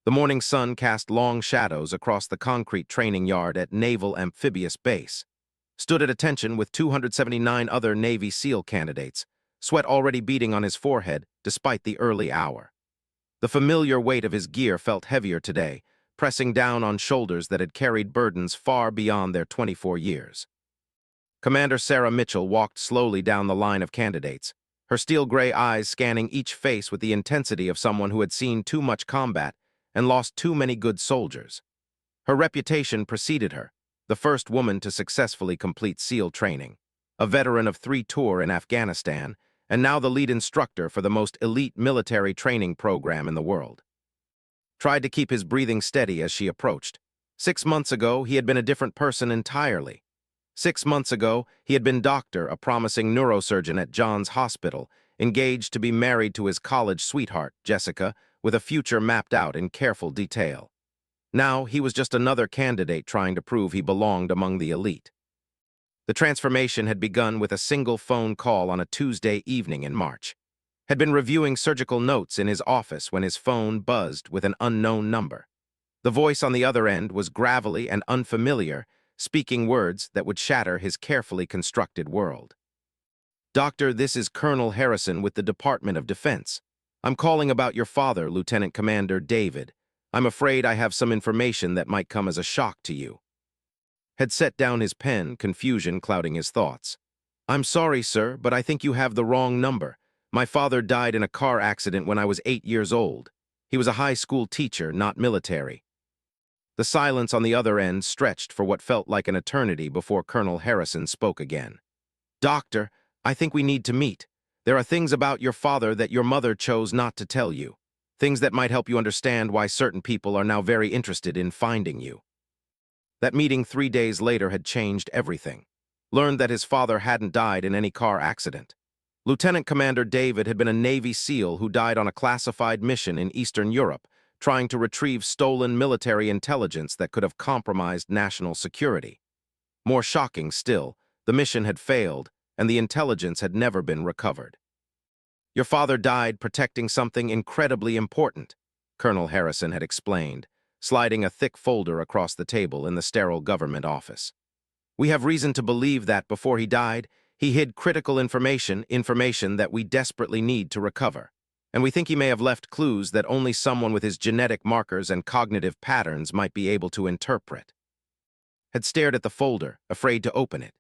The morning sun cast long shadows across the concrete training yard at Naval Amphibious Base. Stood at attention with 279 other Navy SEAL candidates, sweat already beading on his forehead despite the early hour. The familiar weight of his gear felt heavier today, pressing down on shoulders that had carried burdens far beyond their 24 years. Commander Sarah Mitchell walked slowly down the line of candidates, her steel-gray eyes scanning each face with the intensity of someone who had seen too much combat and lost too many good soldiers. Her reputation preceded her, the first woman to successfully complete SEAL training, a veteran of 3 tours in Afghanistan, and now the lead instructor for the most elite military training program in the world. Tried to keep his breathing steady as she approached. 6 months ago, he had been a different person entirely. 6 months ago, he had been doctor, a promising neurosurgeon at Johns Hospital, engaged to be married to his college sweetheart, Jessica, with a future mapped out in careful detail. Now, he was just another candidate trying to prove he belonged among the elite. The transformation had begun with a single phone call on a Tuesday evening in March. Had been reviewing surgical notes in his office when his phone buzzed with an unknown number. The voice on the other end was gravelly and unfamiliar, speaking words that would shatter his carefully constructed world. "Doctor, this is Colonel Harrison with the Department of Defense. I'm calling about your father, Lieutenant Commander David. I'm afraid I have some information that might come as a shock to you." Had set down his pen, confusion clouding his thoughts. "I'm sorry, sir, but I think you have the wrong number. My father died in a car accident when I was 8 years old. He was a high school teacher, not military." The silence on the other end stretched for what felt like an eternity before Colonel Harrison spoke again. "Doctor, I think we need to meet. There are things about your father that your mother chose not to tell you. Things that might help you understand why certain people are now very interested in finding you." That meeting 3 days later had changed everything. Learned that his father hadn't died in any car accident. Lieutenant Commander David had been a Navy SEAL who died on a classified mission in Eastern Europe, trying to retrieve stolen military intelligence that could have compromised national security. More shocking still, the mission had failed, and the intelligence had never been recovered. "Your father died protecting something incredibly important," Colonel Harrison had explained, sliding a thick folder across the table in the sterile government office. "We have reason to believe that before he died, he hid critical information that we desperately need to recover. And we think he may have left clues that only someone with his genetic markers and cognitive patterns might be able to interpret." Had stared at the folder, afraid to open it.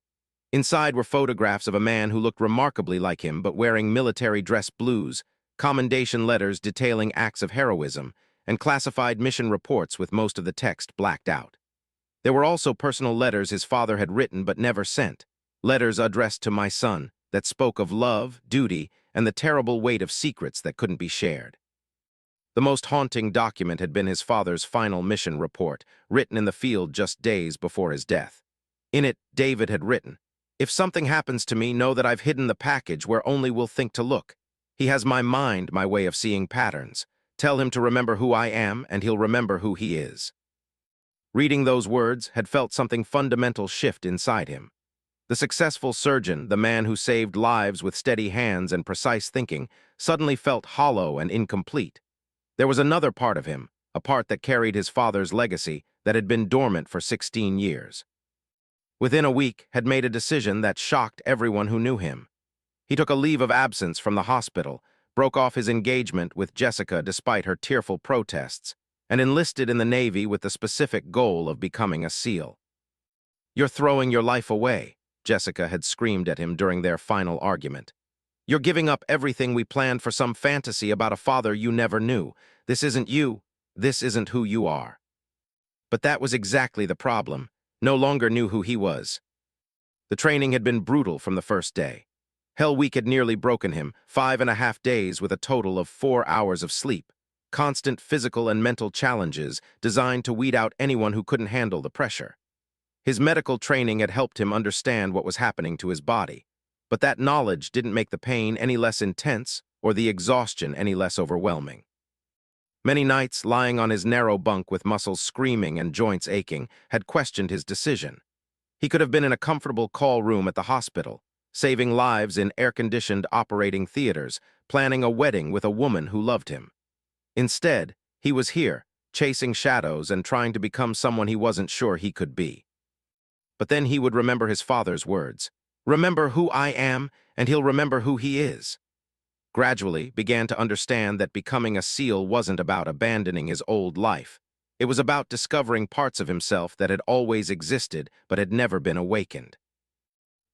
Inside were photographs of a man who looked remarkably like him but wearing military dress blues, commendation letters detailing acts of heroism, and classified mission reports with most of the text blacked out. There were also personal letters his father had written but never sent, letters addressed to "my son," that spoke of love, duty, and the terrible weight of secrets that couldn't be shared. The most haunting document had been his father's final mission report, written in the field just days before his death. In it, David had written, "If something happens to me, know that I've hidden the package where only we'll think to look. He has my mind, my way of seeing patterns. Tell him to remember who I am, and he'll remember who he is." Reading those words had felt something fundamental shift inside him. The successful surgeon, the man who saved lives with steady hands and precise thinking, suddenly felt hollow and incomplete. There was another part of him, a part that carried his father's legacy, that had been dormant for 16 years. Within a week, had made a decision that shocked everyone who knew him. He took a leave of absence from the hospital, broke off his engagement with Jessica despite her tearful protests, and enlisted in the Navy with the specific goal of becoming a SEAL. "You're throwing your life away," Jessica had screamed at him during their final argument. "You're giving up everything we planned for some fantasy about a father you never knew. This isn't you. This isn't who you are." But that was exactly the problem. No longer knew who he was. The training had been brutal from the first day. Hell Week had nearly broken him, 5.5 days with a total of 4 hours of sleep. Constant physical and mental challenges designed to weed out anyone who couldn't handle the pressure. His medical training had helped him understand what was happening to his body, but that knowledge didn't make the pain any less intense or the exhaustion any less overwhelming. Many nights, lying on his narrow bunk with muscles screaming and joints aching, had questioned his decision. He could have been in a comfortable call room at the hospital, saving lives in air-conditioned operating theaters, planning a wedding with a woman who loved him. Instead, he was here, chasing shadows and trying to become someone he wasn't sure he could be. But then he would remember his father's words. Remember who I am, and he'll remember who he is. Gradually began to understand that becoming a SEAL wasn't about abandoning his old life. It was about discovering parts of himself that had always existed but had never been awakened.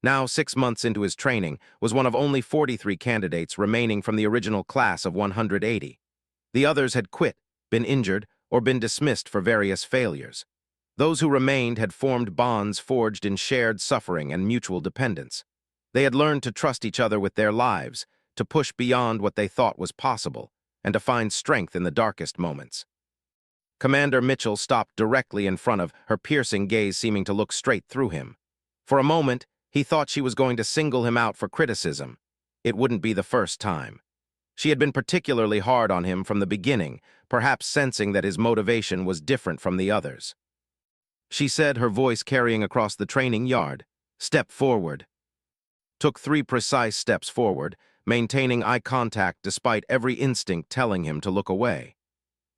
Now, 6 months into his training, was one of only 43 candidates remaining from the original class of 180. The others had quit, been injured, or been dismissed for various failures. Those who remained had formed bonds forged in shared suffering and mutual dependence. They had learned to trust each other with their lives, to push beyond what they thought was possible, and to find strength in the darkest moments. Commander Mitchell stopped directly in front of her, piercing gaze seeming to look straight through him. For a moment, he thought she was going to single him out for criticism. It wouldn't be the first time. She had been particularly hard on him from the beginning, perhaps sensing that his motivation was different from the others. She said, her voice carrying across the training yard, "Step forward." Took 3 precise steps forward, maintaining eye contact despite every instinct telling him to look away.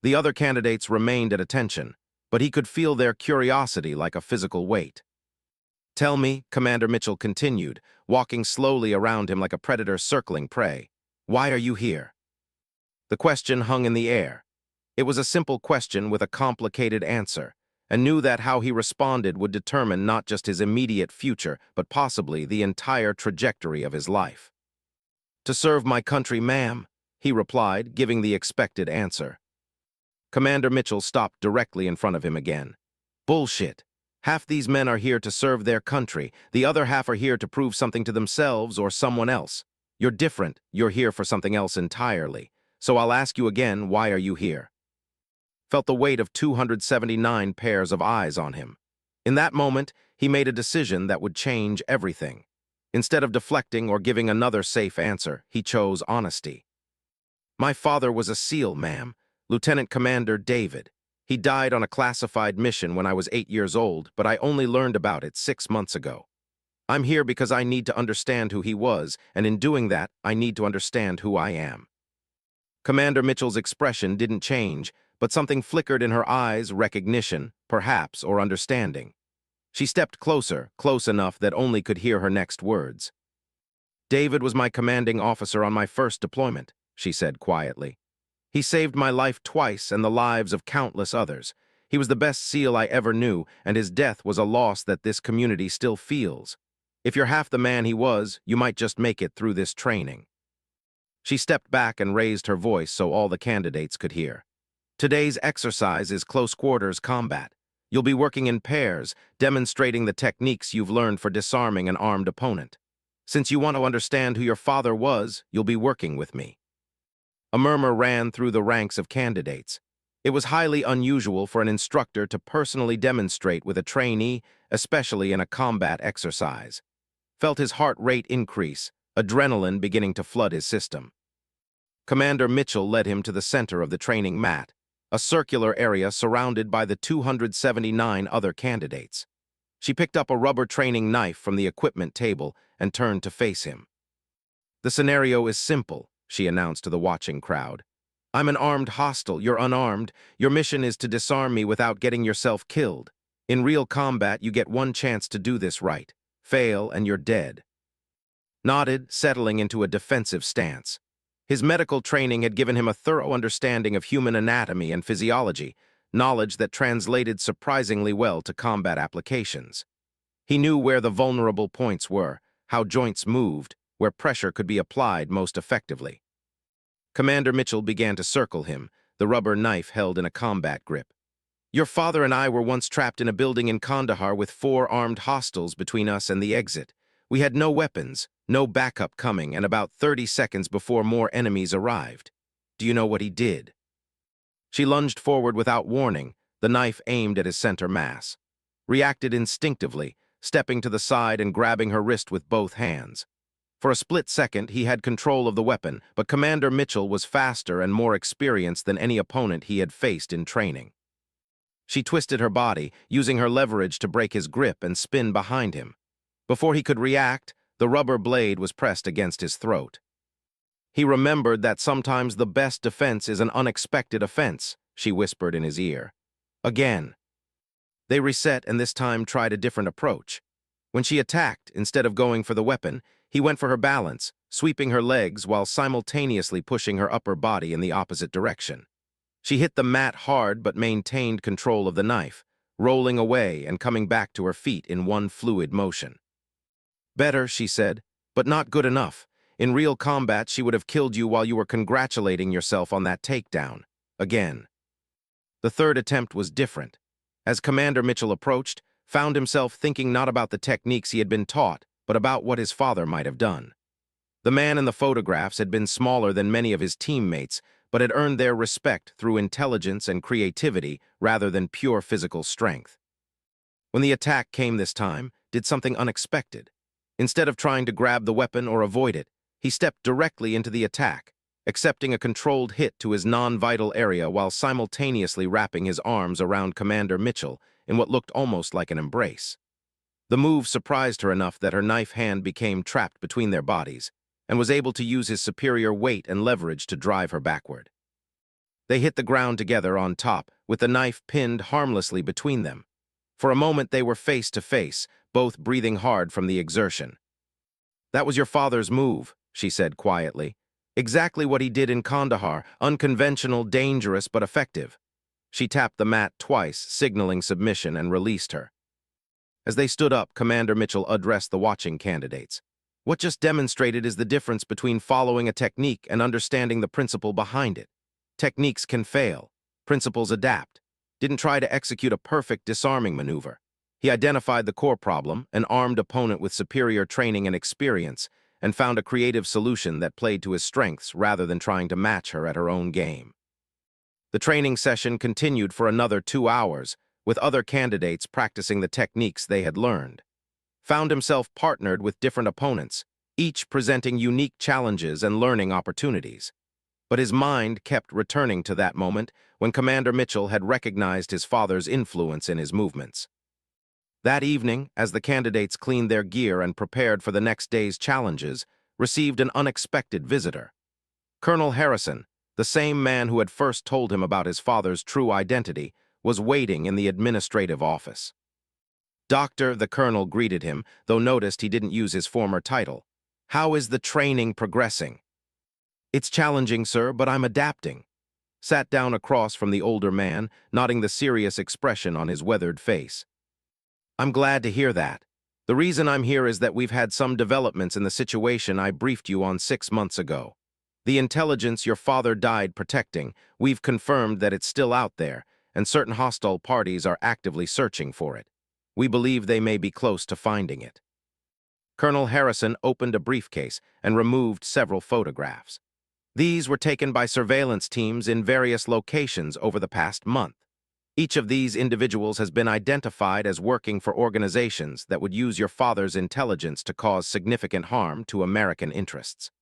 The other candidates remained at attention, but he could feel their curiosity like a physical weight. "Tell me," Commander Mitchell continued, walking slowly around him like a predator circling prey, "why are you here?" The question hung in the air. It was a simple question with a complicated answer, and knew that how he responded would determine not just his immediate future, but possibly the entire trajectory of his life. "To serve my country, ma'am," he replied, giving the expected answer. Commander Mitchell stopped directly in front of him again. "Bullshit. Half these men are here to serve their country. The other half are here to prove something to themselves or someone else. You're different. You're here for something else entirely. So I'll ask you again, why are you here?" Felt the weight of 279 pairs of eyes on him. In that moment, he made a decision that would change everything. Instead of deflecting or giving another safe answer, he chose honesty. "My father was a SEAL, ma'am. Lieutenant Commander David. He died on a classified mission when I was 8 years old, but I only learned about it 6 months ago. I'm here because I need to understand who he was, and in doing that, I need to understand who I am." Commander Mitchell's expression didn't change, but something flickered in her eyes, recognition, perhaps, or understanding. She stepped closer, close enough that only could hear her next words. "David was my commanding officer on my first deployment," she said quietly. "He saved my life twice and the lives of countless others. He was the best SEAL I ever knew, and his death was a loss that this community still feels. If you're half the man he was, you might just make it through this training." She stepped back and raised her voice so all the candidates could hear. "Today's exercise is close quarters combat. You'll be working in pairs, demonstrating the techniques you've learned for disarming an armed opponent. Since you want to understand who your father was, you'll be working with me." A murmur ran through the ranks of candidates. It was highly unusual for an instructor to personally demonstrate with a trainee, especially in a combat exercise. Felt his heart rate increase, adrenaline beginning to flood his system. Commander Mitchell led him to the center of the training mat, a circular area surrounded by the 279 other candidates. She picked up a rubber training knife from the equipment table and turned to face him. "The scenario is simple," she announced to the watching crowd. "I'm an armed hostile, you're unarmed. Your mission is to disarm me without getting yourself killed. In real combat, you get one chance to do this right. Fail, and you're dead." Nodded, settling into a defensive stance. His medical training had given him a thorough understanding of human anatomy and physiology, knowledge that translated surprisingly well to combat applications. He knew where the vulnerable points were, how joints moved, where pressure could be applied most effectively. Commander Mitchell began to circle him, the rubber knife held in a combat grip. "Your father and I were once trapped in a building in Kandahar with 4 armed hostiles between us and the exit. We had no weapons, no backup coming, and about 30 seconds before more enemies arrived. Do you know what he did?" She lunged forward without warning, the knife aimed at his center mass. Reacted instinctively, stepping to the side and grabbing her wrist with both hands. For a split second, he had control of the weapon, but Commander Mitchell was faster and more experienced than any opponent he had faced in training. She twisted her body, using her leverage to break his grip and spin behind him. Before he could react, the rubber blade was pressed against his throat. He remembered that sometimes the best defense is an unexpected offense, she whispered in his ear. Again. They reset and this time tried a different approach. When she attacked, instead of going for the weapon, he went for her balance, sweeping her legs while simultaneously pushing her upper body in the opposite direction. She hit the mat hard but maintained control of the knife, rolling away and coming back to her feet in one fluid motion. Better, she said, but not good enough. In real combat, she would have killed you while you were congratulating yourself on that takedown. Again. The third attempt was different. As Commander Mitchell approached, found himself thinking not about the techniques he had been taught, but about what his father might have done. The man in the photographs had been smaller than many of his teammates, but had earned their respect through intelligence and creativity rather than pure physical strength. When the attack came this time, did something unexpected. Instead of trying to grab the weapon or avoid it, he stepped directly into the attack, accepting a controlled hit to his non-vital area while simultaneously wrapping his arms around Commander Mitchell in what looked almost like an embrace. The move surprised her enough that her knife hand became trapped between their bodies and was able to use his superior weight and leverage to drive her backward. They hit the ground together on top, with the knife pinned harmlessly between them. For a moment they were face to face, both breathing hard from the exertion. "That was your father's move," she said quietly. "Exactly what he did in Kandahar, unconventional, dangerous, but effective." She tapped the mat twice, signaling submission, and released her. As they stood up, Commander Mitchell addressed the watching candidates. "What just demonstrated is the difference between following a technique and understanding the principle behind it. Techniques can fail. Principles adapt. Didn't try to execute a perfect disarming maneuver. He identified the core problem, an armed opponent with superior training and experience, and found a creative solution that played to his strengths rather than trying to match her at her own game." The training session continued for another 2 hours, with other candidates practicing the techniques they had learned. Found himself partnered with different opponents, each presenting unique challenges and learning opportunities. But his mind kept returning to that moment when Commander Mitchell had recognized his father's influence in his movements. That evening, as the candidates cleaned their gear and prepared for the next day's challenges, received an unexpected visitor. Colonel Harrison, the same man who had first told him about his father's true identity, was waiting in the administrative office. "Doctor," the colonel greeted him, though noticed he didn't use his former title. "How is the training progressing?" "It's challenging, sir, but I'm adapting." Sat down across from the older man, nodding the serious expression on his weathered face. "I'm glad to hear that. The reason I'm here is that we've had some developments in the situation I briefed you on 6 months ago. The intelligence your father died protecting, we've confirmed that it's still out there, and certain hostile parties are actively searching for it. We believe they may be close to finding it." Colonel Harrison opened a briefcase and removed several photographs. These were taken by surveillance teams in various locations over the past month. Each of these individuals has been identified as working for organizations that would use your father's intelligence to cause significant harm to American interests.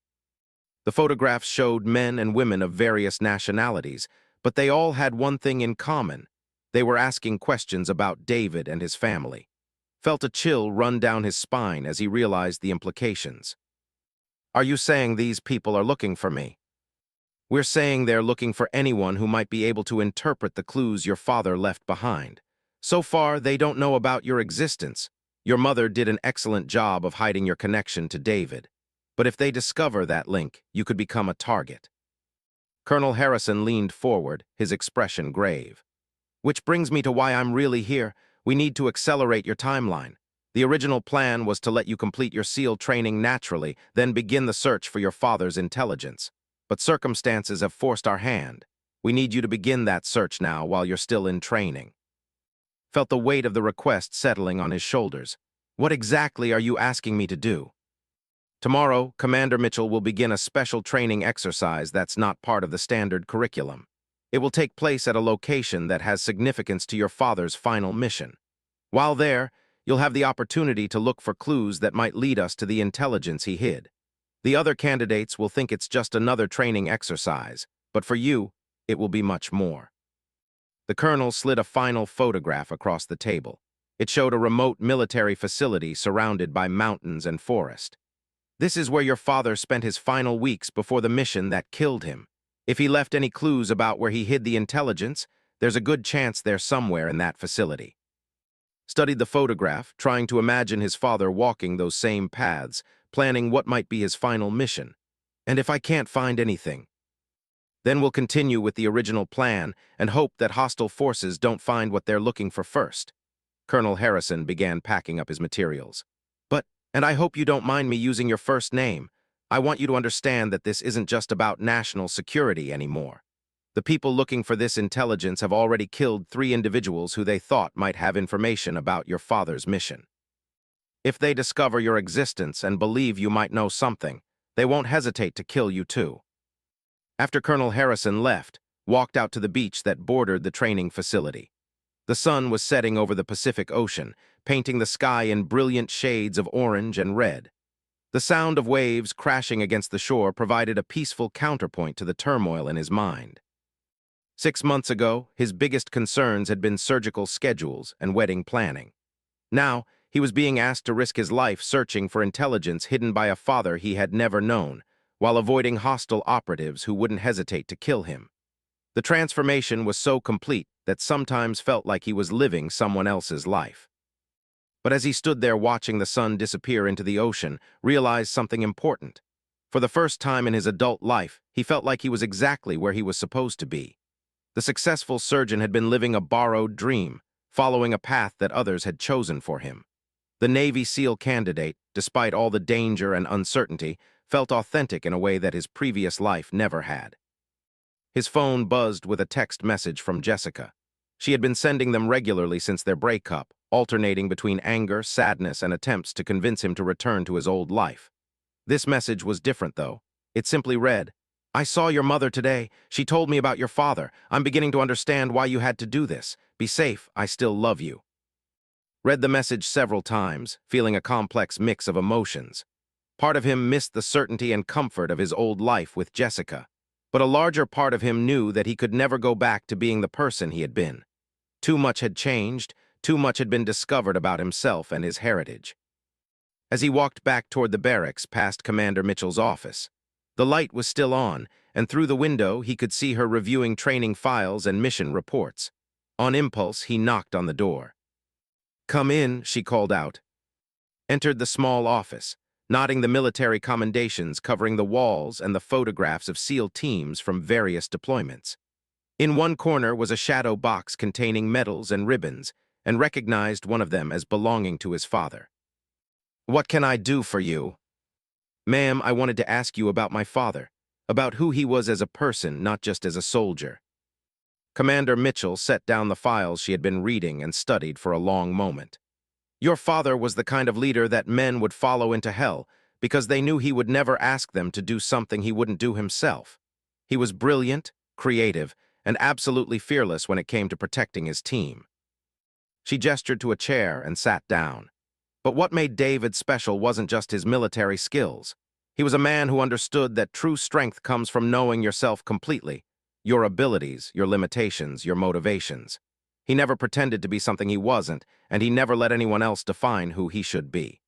The photographs showed men and women of various nationalities, but they all had one thing in common. They were asking questions about David and his family. Felt a chill run down his spine as he realized the implications. "Are you saying these people are looking for me?" "We're saying they're looking for anyone who might be able to interpret the clues your father left behind. So far, they don't know about your existence. Your mother did an excellent job of hiding your connection to David. But if they discover that link, you could become a target." Colonel Harrison leaned forward, his expression grave. "Which brings me to why I'm really here. We need to accelerate your timeline. The original plan was to let you complete your SEAL training naturally, then begin the search for your father's intelligence. But circumstances have forced our hand. We need you to begin that search now while you're still in training." Felt the weight of the request settling on his shoulders. "What exactly are you asking me to do?" "Tomorrow, Commander Mitchell will begin a special training exercise that's not part of the standard curriculum. It will take place at a location that has significance to your father's final mission. While there, you'll have the opportunity to look for clues that might lead us to the intelligence he hid. The other candidates will think it's just another training exercise, but for you, it will be much more." The colonel slid a final photograph across the table. It showed a remote military facility surrounded by mountains and forest. "This is where your father spent his final weeks before the mission that killed him. If he left any clues about where he hid the intelligence, there's a good chance they're somewhere in that facility. Studied the photograph, trying to imagine his father walking those same paths, planning what might be his final mission. And if I can't find anything, then we'll continue with the original plan and hope that hostile forces don't find what they're looking for first. Colonel Harrison began packing up his materials. And I hope you don't mind me using your first name. I want you to understand that this isn't just about national security anymore. The people looking for this intelligence have already killed 3 individuals who they thought might have information about your father's mission. If they discover your existence and believe you might know something, they won't hesitate to kill you too. After Colonel Harrison left, walked out to the beach that bordered the training facility. The sun was setting over the Pacific Ocean, painting the sky in brilliant shades of orange and red. The sound of waves crashing against the shore provided a peaceful counterpoint to the turmoil in his mind. 6 months ago, his biggest concerns had been surgical schedules and wedding planning. Now, he was being asked to risk his life searching for intelligence hidden by a father he had never known, while avoiding hostile operatives who wouldn't hesitate to kill him. The transformation was so complete that sometimes felt like he was living someone else's life. But as he stood there watching the sun disappear into the ocean, realized something important. For the first time in his adult life, he felt like he was exactly where he was supposed to be. The successful surgeon had been living a borrowed dream, following a path that others had chosen for him. The Navy SEAL candidate, despite all the danger and uncertainty, felt authentic in a way that his previous life never had. His phone buzzed with a text message from Jessica. She had been sending them regularly since their breakup, alternating between anger, sadness, and attempts to convince him to return to his old life. This message was different, though. It simply read, "I saw your mother today. She told me about your father. I'm beginning to understand why you had to do this. Be safe. I still love you." Read the message several times, feeling a complex mix of emotions. Part of him missed the certainty and comfort of his old life with Jessica, but a larger part of him knew that he could never go back to being the person he had been. Too much had changed, too much had been discovered about himself and his heritage. As he walked back toward the barracks past Commander Mitchell's office, the light was still on, and through the window he could see her reviewing training files and mission reports. On impulse, he knocked on the door. "Come in," she called out. Entered the small office, nodding the military commendations covering the walls and the photographs of SEAL teams from various deployments. In one corner was a shadow box containing medals and ribbons, and recognized one of them as belonging to his father. "What can I do for you?" "Ma'am, I wanted to ask you about my father, about who he was as a person, not just as a soldier." Commander Mitchell set down the files she had been reading and studied for a long moment. "Your father was the kind of leader that men would follow into hell because they knew he would never ask them to do something he wouldn't do himself. He was brilliant, creative, and absolutely fearless when it came to protecting his team." She gestured to a chair and sat down. But what made David special wasn't just his military skills. He was a man who understood that true strength comes from knowing yourself completely, your abilities, your limitations, your motivations. He never pretended to be something he wasn't, and he never let anyone else define who he should be.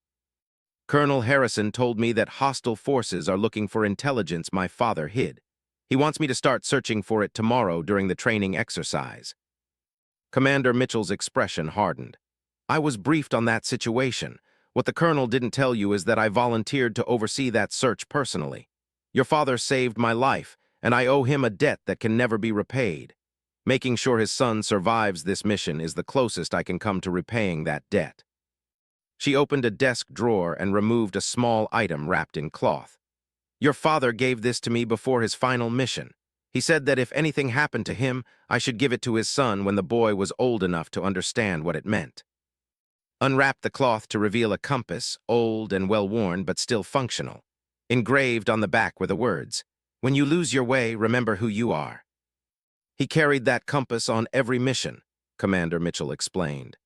"Colonel Harrison told me that hostile forces are looking for intelligence my father hid. He wants me to start searching for it tomorrow during the training exercise." Commander Mitchell's expression hardened. "I was briefed on that situation. What the colonel didn't tell you is that I volunteered to oversee that search personally. Your father saved my life, and I owe him a debt that can never be repaid. Making sure his son survives this mission is the closest I can come to repaying that debt." She opened a desk drawer and removed a small item wrapped in cloth. "Your father gave this to me before his final mission. He said that if anything happened to him, I should give it to his son when the boy was old enough to understand what it meant." Unwrapped the cloth to reveal a compass, old and well-worn but still functional. Engraved on the back were the words, "When you lose your way, remember who you are." He carried that compass on every mission, Commander Mitchell explained.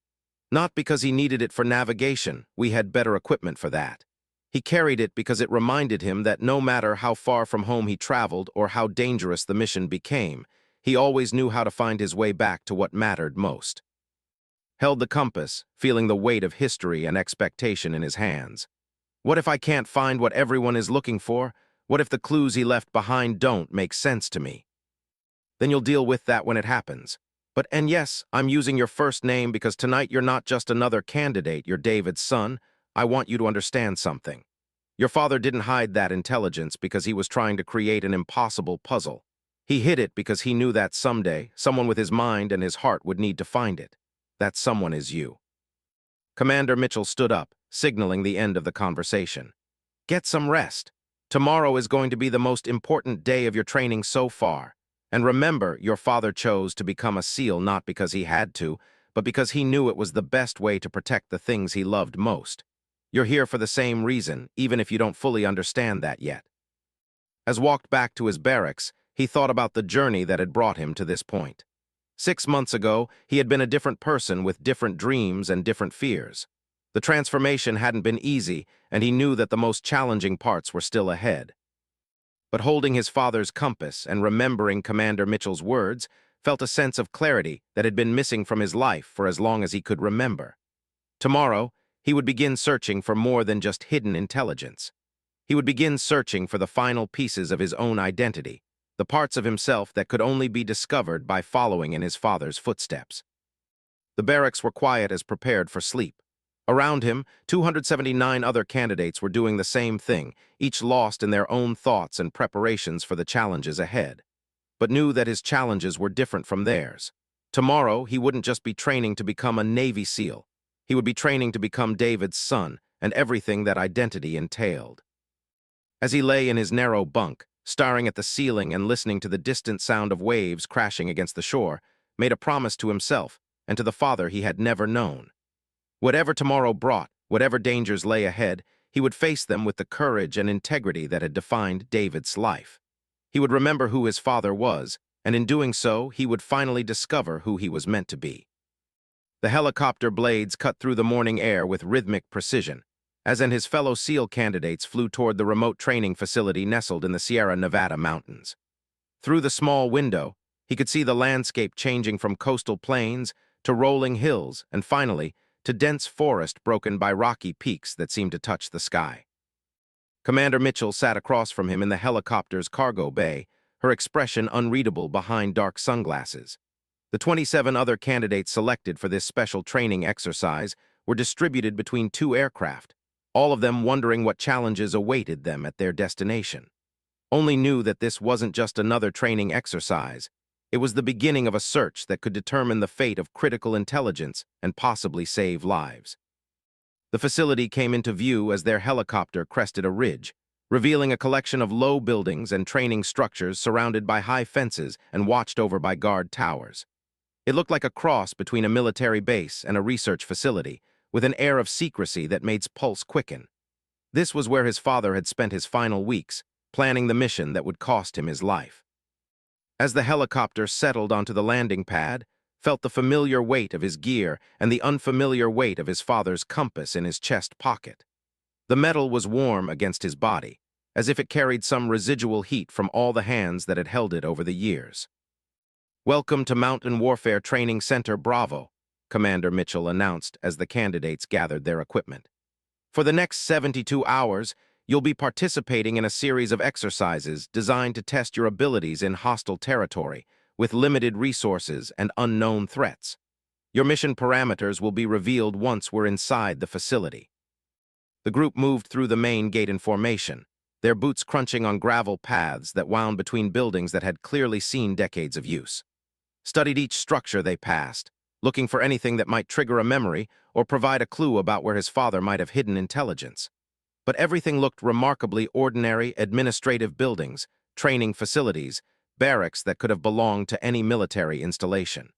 Not because he needed it for navigation, we had better equipment for that. He carried it because it reminded him that no matter how far from home he traveled or how dangerous the mission became, he always knew how to find his way back to what mattered most. Held the compass, feeling the weight of history and expectation in his hands. What if I can't find what everyone is looking for? What if the clues he left behind don't make sense to me? Then you'll deal with that when it happens. And yes, I'm using your first name because tonight you're not just another candidate, you're David's son. I want you to understand something. Your father didn't hide that intelligence because he was trying to create an impossible puzzle. He hid it because he knew that someday, someone with his mind and his heart would need to find it. That someone is you. Commander Mitchell stood up, signaling the end of the conversation. Get some rest. Tomorrow is going to be the most important day of your training so far. And remember, your father chose to become a SEAL not because he had to, but because he knew it was the best way to protect the things he loved most. You're here for the same reason, even if you don't fully understand that yet. As walked back to his barracks, he thought about the journey that had brought him to this point. 6 months ago, he had been a different person with different dreams and different fears. The transformation hadn't been easy, and he knew that the most challenging parts were still ahead. But holding his father's compass and remembering Commander Mitchell's words felt a sense of clarity that had been missing from his life for as long as he could remember. Tomorrow, he would begin searching for more than just hidden intelligence. He would begin searching for the final pieces of his own identity, the parts of himself that could only be discovered by following in his father's footsteps. The barracks were quiet as prepared for sleep. Around him, 279 other candidates were doing the same thing, each lost in their own thoughts and preparations for the challenges ahead, but knew that his challenges were different from theirs. Tomorrow, he wouldn't just be training to become a Navy SEAL. He would be training to become David's son and everything that identity entailed. As he lay in his narrow bunk, staring at the ceiling and listening to the distant sound of waves crashing against the shore, made a promise to himself and to the father he had never known. Whatever tomorrow brought, whatever dangers lay ahead, he would face them with the courage and integrity that had defined David's life. He would remember who his father was, and in doing so, he would finally discover who he was meant to be. The helicopter blades cut through the morning air with rhythmic precision, as and his fellow SEAL candidates flew toward the remote training facility nestled in the Sierra Nevada mountains. Through the small window, he could see the landscape changing from coastal plains to rolling hills and finally, to dense forest broken by rocky peaks that seemed to touch the sky. Commander Mitchell sat across from him in the helicopter's cargo bay, her expression unreadable behind dark sunglasses. The 27 other candidates selected for this special training exercise were distributed between 2 aircraft, all of them wondering what challenges awaited them at their destination. Only knew that this wasn't just another training exercise. It was the beginning of a search that could determine the fate of critical intelligence and possibly save lives. The facility came into view as their helicopter crested a ridge, revealing a collection of low buildings and training structures surrounded by high fences and watched over by guard towers. It looked like a cross between a military base and a research facility, with an air of secrecy that made his pulse quicken. This was where his father had spent his final weeks, planning the mission that would cost him his life. As the helicopter settled onto the landing pad, felt the familiar weight of his gear and the unfamiliar weight of his father's compass in his chest pocket. The metal was warm against his body, as if it carried some residual heat from all the hands that had held it over the years. "Welcome to Mountain Warfare Training Center Bravo," Commander Mitchell announced as the candidates gathered their equipment. "For the next 72 hours, you'll be participating in a series of exercises designed to test your abilities in hostile territory, with limited resources and unknown threats. Your mission parameters will be revealed once we're inside the facility." The group moved through the main gate in formation, their boots crunching on gravel paths that wound between buildings that had clearly seen decades of use. Studied each structure they passed, looking for anything that might trigger a memory or provide a clue about where his father might have hidden intelligence. But everything looked remarkably ordinary administrative buildings, training facilities, barracks that could have belonged to any military installation.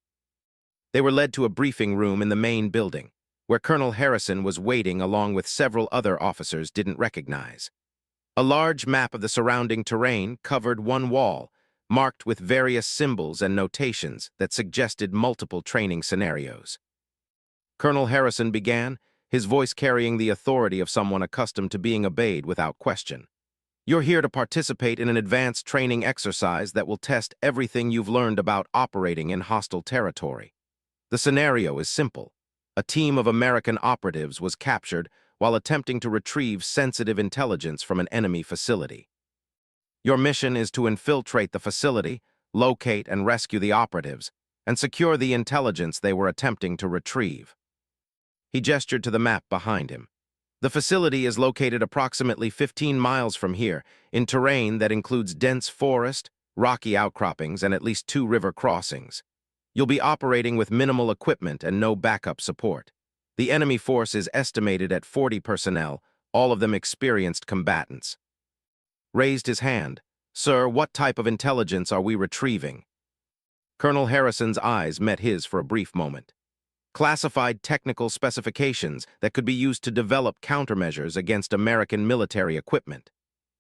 They were led to a briefing room in the main building, where Colonel Harrison was waiting along with several other officers didn't recognize. A large map of the surrounding terrain covered one wall, marked with various symbols and notations that suggested multiple training scenarios. Colonel Harrison began, his voice carrying the authority of someone accustomed to being obeyed without question. "You're here to participate in an advanced training exercise that will test everything you've learned about operating in hostile territory. The scenario is simple. A team of American operatives was captured while attempting to retrieve sensitive intelligence from an enemy facility. Your mission is to infiltrate the facility, locate and rescue the operatives, and secure the intelligence they were attempting to retrieve. He gestured to the map behind him. The facility is located approximately 15 miles from here, in terrain that includes dense forest, rocky outcroppings, and at least 2 river crossings. You'll be operating with minimal equipment and no backup support. The enemy force is estimated at 40 personnel, all of them experienced combatants. Raised his hand. "Sir, what type of intelligence are we retrieving?" Colonel Harrison's eyes met his for a brief moment. Classified technical specifications that could be used to develop countermeasures against American military equipment.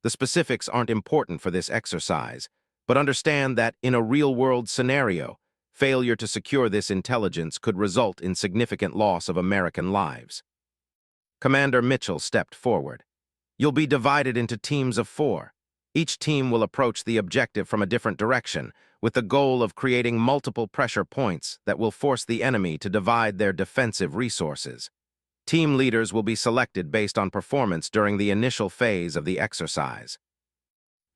The specifics aren't important for this exercise, but understand that in a real-world scenario, failure to secure this intelligence could result in significant loss of American lives. Commander Mitchell stepped forward. "You'll be divided into teams of 4. Each team will approach the objective from a different direction, with the goal of creating multiple pressure points that will force the enemy to divide their defensive resources. Team leaders will be selected based on performance during the initial phase of the exercise."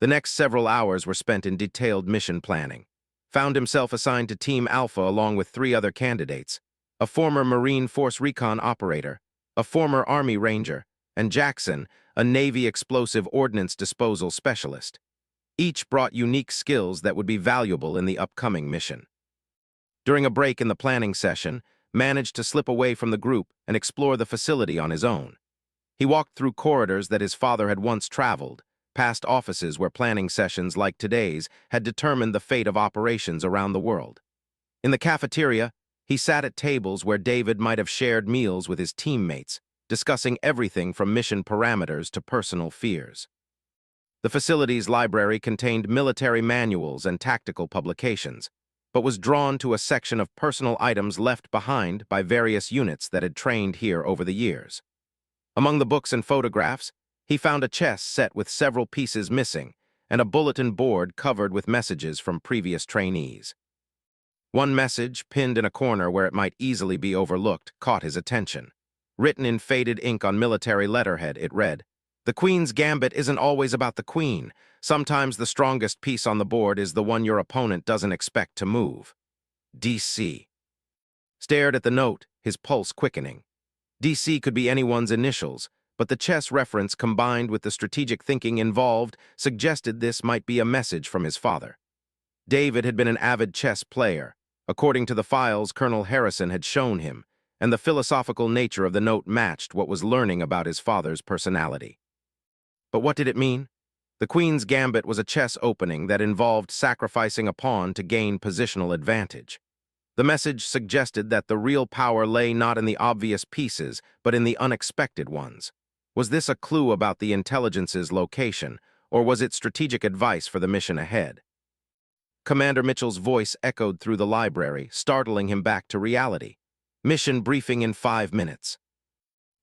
The next several hours were spent in detailed mission planning. Found himself assigned to Team Alpha along with 3 other candidates, a former Marine Force Recon operator, a former Army Ranger, and Jackson, a Navy explosive ordnance disposal specialist. Each brought unique skills that would be valuable in the upcoming mission. During a break in the planning session, managed to slip away from the group and explore the facility on his own. He walked through corridors that his father had once traveled, past offices where planning sessions like today's had determined the fate of operations around the world. In the cafeteria, he sat at tables where David might have shared meals with his teammates, discussing everything from mission parameters to personal fears. The facility's library contained military manuals and tactical publications, but was drawn to a section of personal items left behind by various units that had trained here over the years. Among the books and photographs, he found a chest set with several pieces missing and a bulletin board covered with messages from previous trainees. One message, pinned in a corner where it might easily be overlooked, caught his attention. Written in faded ink on military letterhead, it read, "The Queen's gambit isn't always about the Queen. Sometimes the strongest piece on the board is the one your opponent doesn't expect to move. DC." Stared at the note, his pulse quickening. DC could be anyone's initials, but the chess reference combined with the strategic thinking involved suggested this might be a message from his father. David had been an avid chess player, according to the files Colonel Harrison had shown him, and the philosophical nature of the note matched what was learning about his father's personality. But what did it mean? The Queen's gambit was a chess opening that involved sacrificing a pawn to gain positional advantage. The message suggested that the real power lay not in the obvious pieces, but in the unexpected ones. Was this a clue about the intelligence's location, or was it strategic advice for the mission ahead? Commander Mitchell's voice echoed through the library, startling him back to reality. "Mission briefing in 5 minutes."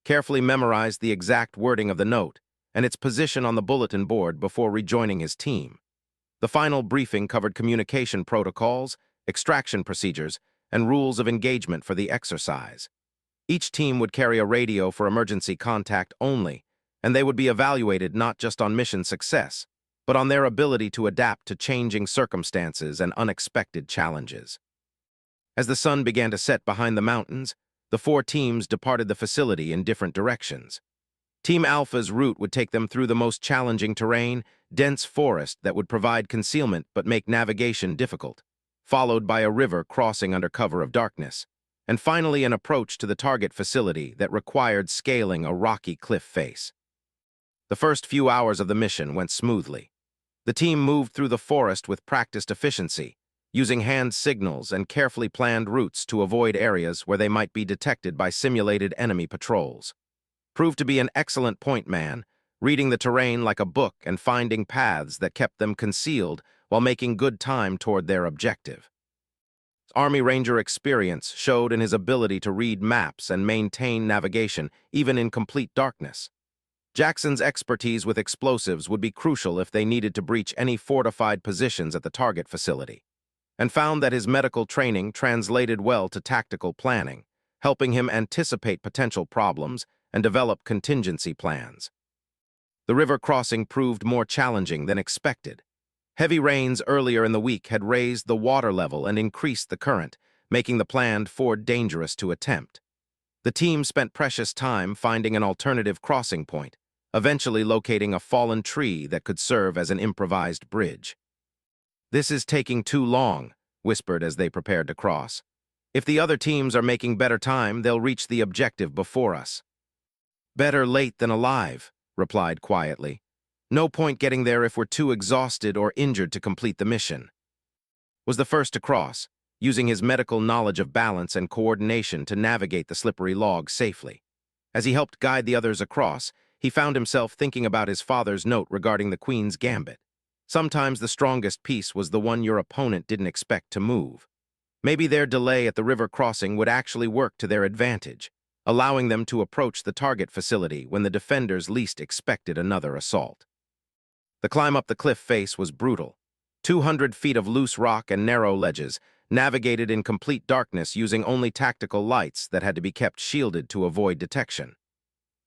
Carefully memorized the exact wording of the note and its position on the bulletin board before rejoining his team. The final briefing covered communication protocols, extraction procedures, and rules of engagement for the exercise. Each team would carry a radio for emergency contact only, and they would be evaluated not just on mission success, but on their ability to adapt to changing circumstances and unexpected challenges. As the sun began to set behind the mountains, the 4 teams departed the facility in different directions. Team Alpha's route would take them through the most challenging terrain, dense forest that would provide concealment but make navigation difficult, followed by a river crossing under cover of darkness, and finally an approach to the target facility that required scaling a rocky cliff face. The first few hours of the mission went smoothly. The team moved through the forest with practiced efficiency, using hand signals and carefully planned routes to avoid areas where they might be detected by simulated enemy patrols. Proved to be an excellent point man, reading the terrain like a book and finding paths that kept them concealed while making good time toward their objective. Army Ranger experience showed in his ability to read maps and maintain navigation even in complete darkness. Jackson's expertise with explosives would be crucial if they needed to breach any fortified positions at the target facility, and found that his medical training translated well to tactical planning, helping him anticipate potential problems and develop contingency plans. The river crossing proved more challenging than expected. Heavy rains earlier in the week had raised the water level and increased the current, making the planned ford dangerous to attempt. The team spent precious time finding an alternative crossing point, eventually locating a fallen tree that could serve as an improvised bridge. "This is taking too long," whispered as they prepared to cross. "If the other teams are making better time, they'll reach the objective before us." "Better late than alive," replied quietly. "No point getting there if we're too exhausted or injured to complete the mission." Was the first to cross, using his medical knowledge of balance and coordination to navigate the slippery log safely. As he helped guide the others across, he found himself thinking about his father's note regarding the Queen's Gambit. Sometimes the strongest piece was the one your opponent didn't expect to move. Maybe their delay at the river crossing would actually work to their advantage, allowing them to approach the target facility when the defenders least expected another assault. The climb up the cliff face was brutal. 200 feet of loose rock and narrow ledges, navigated in complete darkness using only tactical lights that had to be kept shielded to avoid detection.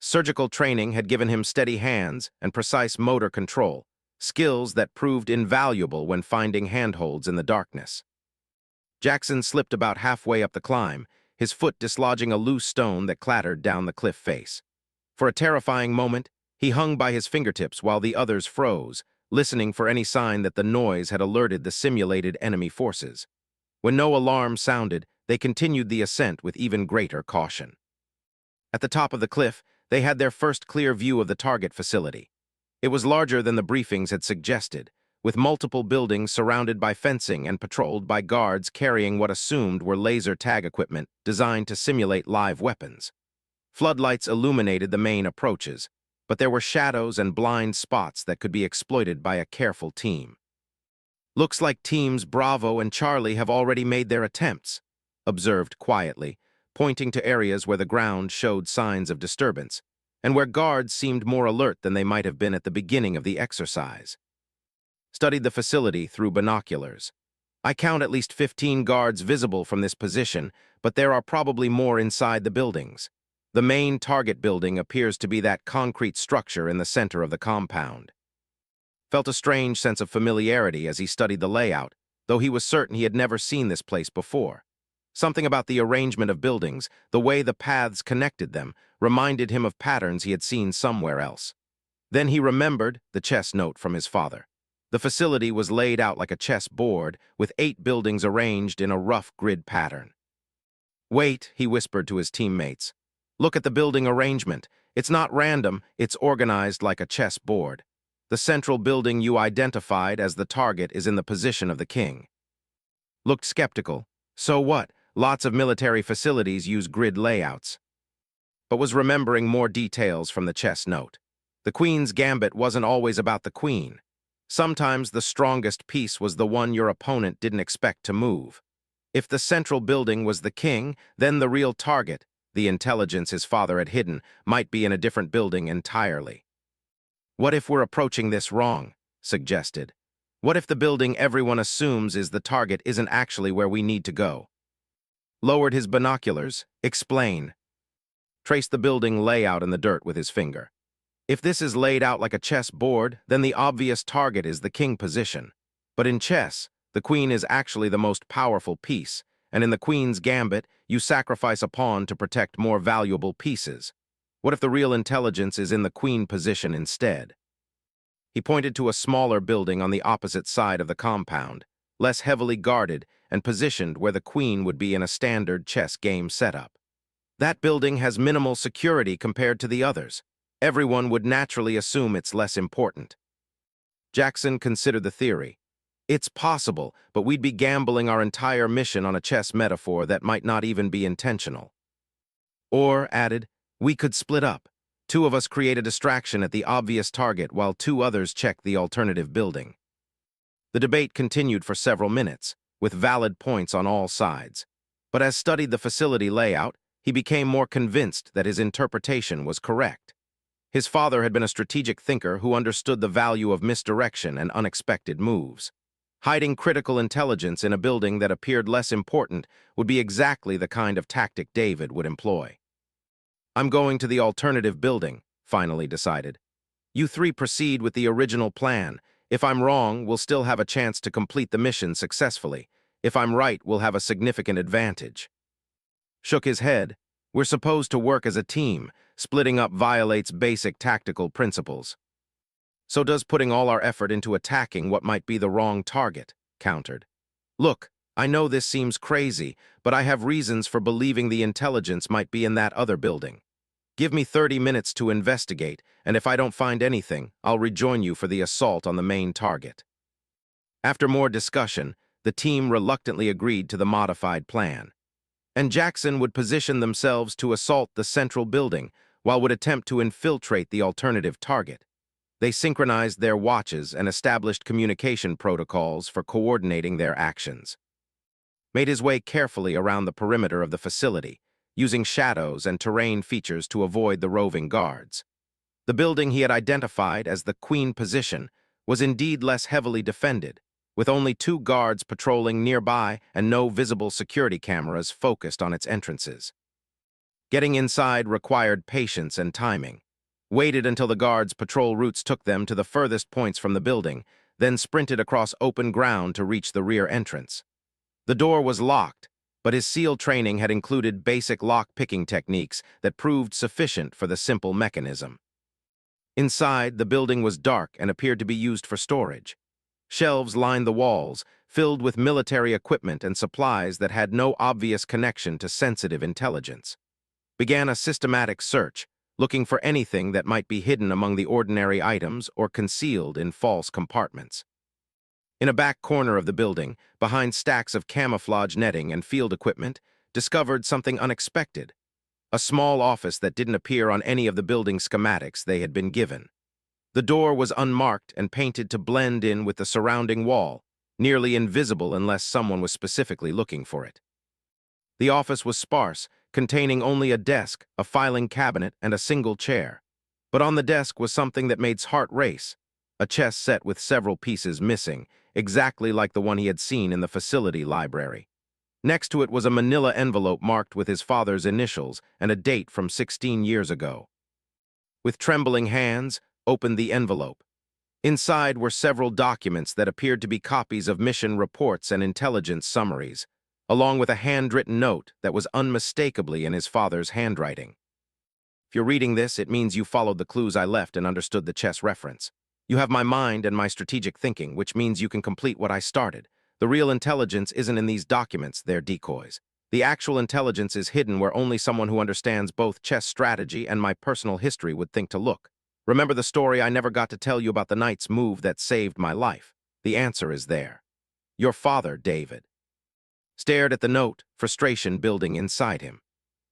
Surgical training had given him steady hands and precise motor control, skills that proved invaluable when finding handholds in the darkness. Jackson slipped about halfway up the climb, his foot dislodging a loose stone that clattered down the cliff face. For a terrifying moment, he hung by his fingertips while the others froze, listening for any sign that the noise had alerted the simulated enemy forces. When no alarm sounded, they continued the ascent with even greater caution. At the top of the cliff, they had their first clear view of the target facility. It was larger than the briefings had suggested, with multiple buildings surrounded by fencing and patrolled by guards carrying what assumed were laser tag equipment designed to simulate live weapons. Floodlights illuminated the main approaches, but there were shadows and blind spots that could be exploited by a careful team. "Looks like teams Bravo and Charlie have already made their attempts," observed quietly, pointing to areas where the ground showed signs of disturbance, and where guards seemed more alert than they might have been at the beginning of the exercise. Studied the facility through binoculars. "I count at least 15 guards visible from this position, but there are probably more inside the buildings. The main target building appears to be that concrete structure in the center of the compound." Felt a strange sense of familiarity as he studied the layout, though he was certain he had never seen this place before. Something about the arrangement of buildings, the way the paths connected them, reminded him of patterns he had seen somewhere else. Then he remembered the chess note from his father. The facility was laid out like a chess board, with 8 buildings arranged in a rough grid pattern. "Wait," he whispered to his teammates. "Look at the building arrangement. It's not random, it's organized like a chess board. The central building you identified as the target is in the position of the king." Looked skeptical. So what? Lots of military facilities use grid layouts. But was remembering more details from the chess note. The Queen's Gambit wasn't always about the Queen. Sometimes the strongest piece was the one your opponent didn't expect to move. If the central building was the king, then the real target, the intelligence his father had hidden, might be in a different building entirely. "What if we're approaching this wrong?" suggested. "What if the building everyone assumes is the target isn't actually where we need to go?" Lowered his binoculars. "Explain." Traced the building layout in the dirt with his finger. "If this is laid out like a chess board, then the obvious target is the king position. But in chess, the queen is actually the most powerful piece, and in the Queen's Gambit, you sacrifice a pawn to protect more valuable pieces. What if the real intelligence is in the queen position instead?" He pointed to a smaller building on the opposite side of the compound, less heavily guarded and positioned where the queen would be in a standard chess game setup. "That building has minimal security compared to the others. Everyone would naturally assume it's less important." Jackson considered the theory. "It's possible, but we'd be gambling our entire mission on a chess metaphor that might not even be intentional." Or, added, "we could split up. 2 of us create a distraction at the obvious target while 2 others check the alternative building." The debate continued for several minutes, with valid points on all sides. But as studied the facility layout, he became more convinced that his interpretation was correct. His father had been a strategic thinker who understood the value of misdirection and unexpected moves. Hiding critical intelligence in a building that appeared less important would be exactly the kind of tactic David would employ. "I'm going to the alternative building," finally decided. "You 3 proceed with the original plan. If I'm wrong, we'll still have a chance to complete the mission successfully. If I'm right, we'll have a significant advantage. Shook his head. We're supposed to work as a team. Splitting up violates basic tactical principles. So does putting all our effort into attacking what might be the wrong target, countered. Look, I know this seems crazy, but I have reasons for believing the intelligence might be in that other building. Give me 30 minutes to investigate, and if I don't find anything, I'll rejoin you for the assault on the main target. After more discussion, the team reluctantly agreed to the modified plan. And Jackson would position themselves to assault the central building, while would attempt to infiltrate the alternative target. They synchronized their watches and established communication protocols for coordinating their actions. Made his way carefully around the perimeter of the facility, using shadows and terrain features to avoid the roving guards. The building he had identified as the Queen position was indeed less heavily defended, with only 2 guards patrolling nearby and no visible security cameras focused on its entrances. Getting inside required patience and timing. Waited until the guards' patrol routes took them to the furthest points from the building, then sprinted across open ground to reach the rear entrance. The door was locked, but his SEAL training had included basic lock-picking techniques that proved sufficient for the simple mechanism. Inside, the building was dark and appeared to be used for storage. Shelves lined the walls, filled with military equipment and supplies that had no obvious connection to sensitive intelligence. Began a systematic search, looking for anything that might be hidden among the ordinary items or concealed in false compartments. In a back corner of the building, behind stacks of camouflage netting and field equipment, discovered something unexpected. A small office that didn't appear on any of the building schematics they had been given. The door was unmarked and painted to blend in with the surrounding wall, nearly invisible unless someone was specifically looking for it. The office was sparse, containing only a desk, a filing cabinet, and a single chair. But on the desk was something that made his heart race, a chest set with several pieces missing, exactly like the one he had seen in the facility library. Next to it was a manila envelope marked with his father's initials and a date from 16 years ago. With trembling hands, opened the envelope. Inside were several documents that appeared to be copies of mission reports and intelligence summaries, along with a handwritten note that was unmistakably in his father's handwriting. If you're reading this, it means you followed the clues I left and understood the chess reference. You have my mind and my strategic thinking, which means you can complete what I started. The real intelligence isn't in these documents, they're decoys. The actual intelligence is hidden where only someone who understands both chess strategy and my personal history would think to look. Remember the story I never got to tell you about the knight's move that saved my life? The answer is there. Your father, David. Stared at the note, frustration building inside him.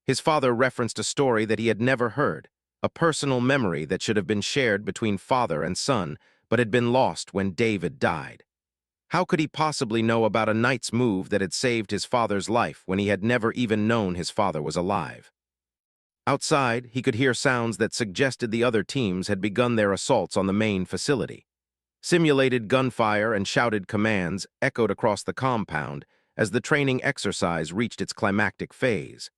His father referenced a story that he had never heard, a personal memory that should have been shared between father and son, but had been lost when David died. How could he possibly know about a knight's move that had saved his father's life when he had never even known his father was alive? Outside, he could hear sounds that suggested the other teams had begun their assaults on the main facility. Simulated gunfire and shouted commands echoed across the compound as the training exercise reached its climactic phase,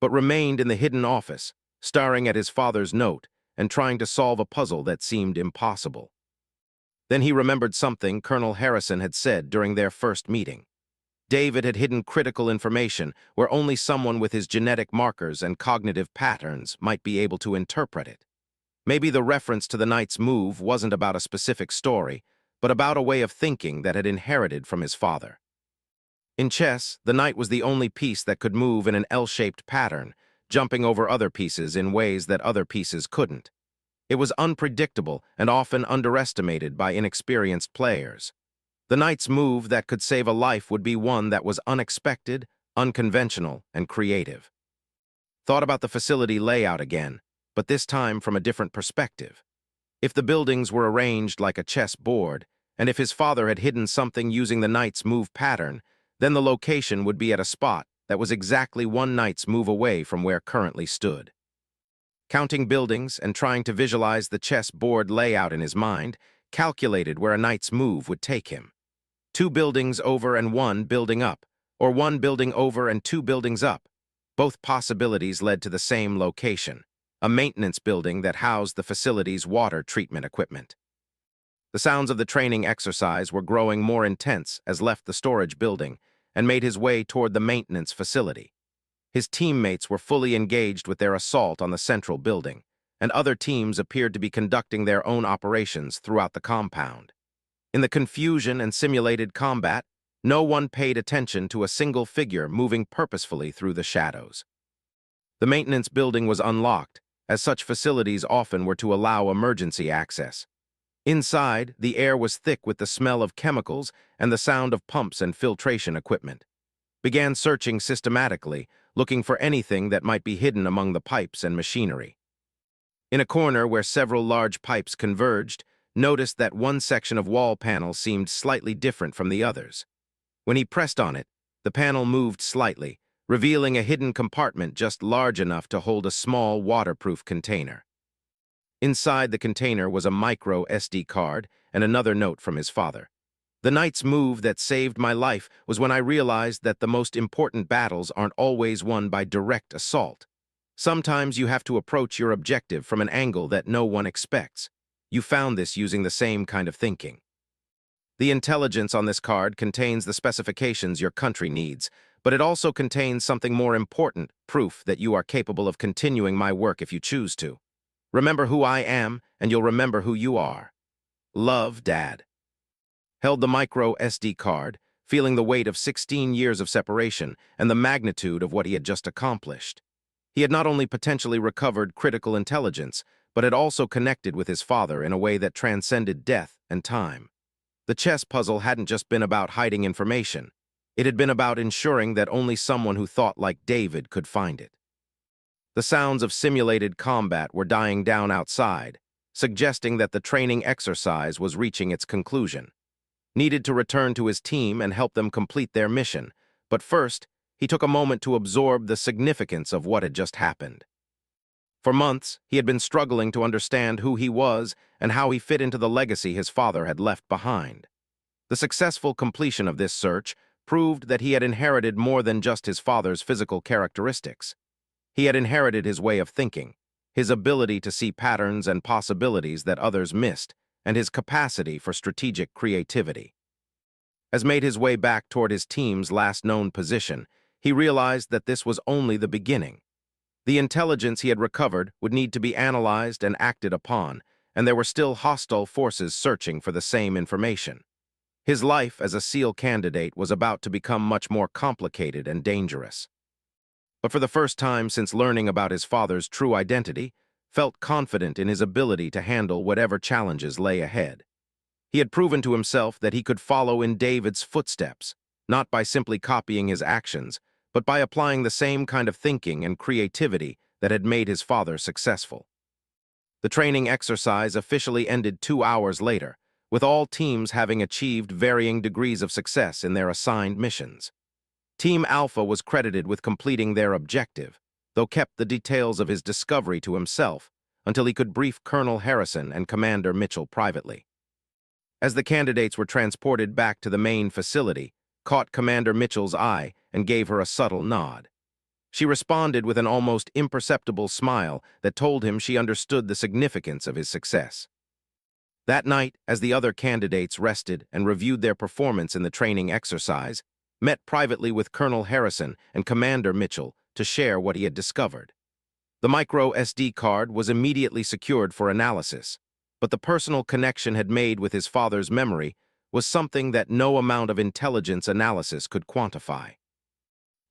but remained in the hidden office, staring at his father's note and trying to solve a puzzle that seemed impossible. Then he remembered something Colonel Harrison had said during their first meeting. David had hidden critical information where only someone with his genetic markers and cognitive patterns might be able to interpret it. Maybe the reference to the knight's move wasn't about a specific story, but about a way of thinking that had inherited from his father. In chess, the knight was the only piece that could move in an L-shaped pattern, jumping over other pieces in ways that other pieces couldn't. It was unpredictable and often underestimated by inexperienced players. The knight's move that could save a life would be one that was unexpected, unconventional, and creative. Thought about the facility layout again, but this time from a different perspective. If the buildings were arranged like a chess board, and if his father had hidden something using the knight's move pattern, then the location would be at a spot that was exactly one knight's move away from where currently stood. Counting buildings and trying to visualize the chess board layout in his mind, calculated where a knight's move would take him. 2 buildings over and 1 building up, or 1 building over and 2 buildings up. Both possibilities led to the same location, a maintenance building that housed the facility's water treatment equipment. The sounds of the training exercise were growing more intense as left the storage building and made his way toward the maintenance facility. His teammates were fully engaged with their assault on the central building, and other teams appeared to be conducting their own operations throughout the compound. In the confusion and simulated combat, no one paid attention to a single figure moving purposefully through the shadows. The maintenance building was unlocked, as such facilities often were to allow emergency access. Inside, the air was thick with the smell of chemicals and the sound of pumps and filtration equipment. Began searching systematically, looking for anything that might be hidden among the pipes and machinery. In a corner where several large pipes converged, noticed that one section of wall panel seemed slightly different from the others. When he pressed on it, the panel moved slightly, revealing a hidden compartment just large enough to hold a small waterproof container. Inside the container was a micro SD card and another note from his father. The night's move that saved my life was when I realized that the most important battles aren't always won by direct assault. Sometimes you have to approach your objective from an angle that no one expects. You found this using the same kind of thinking. The intelligence on this card contains the specifications your country needs, but it also contains something more important, proof that you are capable of continuing my work if you choose to. Remember who I am, and you'll remember who you are. Love, Dad. Held the micro SD card, feeling the weight of 16 years of separation and the magnitude of what he had just accomplished. He had not only potentially recovered critical intelligence, but had also connected with his father in a way that transcended death and time. The chess puzzle hadn't just been about hiding information. It had been about ensuring that only someone who thought like David could find it. The sounds of simulated combat were dying down outside, suggesting that the training exercise was reaching its conclusion. Needed to return to his team and help them complete their mission, but first, he took a moment to absorb the significance of what had just happened. For months, he had been struggling to understand who he was and how he fit into the legacy his father had left behind. The successful completion of this search proved that he had inherited more than just his father's physical characteristics. He had inherited his way of thinking, his ability to see patterns and possibilities that others missed, and his capacity for strategic creativity. As made his way back toward his team's last known position, he realized that this was only the beginning. The intelligence he had recovered would need to be analyzed and acted upon, and there were still hostile forces searching for the same information. His life as a SEAL candidate was about to become much more complicated and dangerous. But for the first time since learning about his father's true identity, felt confident in his ability to handle whatever challenges lay ahead. He had proven to himself that he could follow in David's footsteps, not by simply copying his actions, but by applying the same kind of thinking and creativity that had made his father successful. The training exercise officially ended 2 hours later, with all teams having achieved varying degrees of success in their assigned missions. Team Alpha was credited with completing their objective, though kept the details of his discovery to himself until he could brief Colonel Harrison and Commander Mitchell privately. As the candidates were transported back to the main facility, caught Commander Mitchell's eye and gave her a subtle nod. She responded with an almost imperceptible smile that told him she understood the significance of his success. That night, as the other candidates rested and reviewed their performance in the training exercise, met privately with Colonel Harrison and Commander Mitchell to share what he had discovered. The micro SD card was immediately secured for analysis, but the personal connection had made with his father's memory was something that no amount of intelligence analysis could quantify.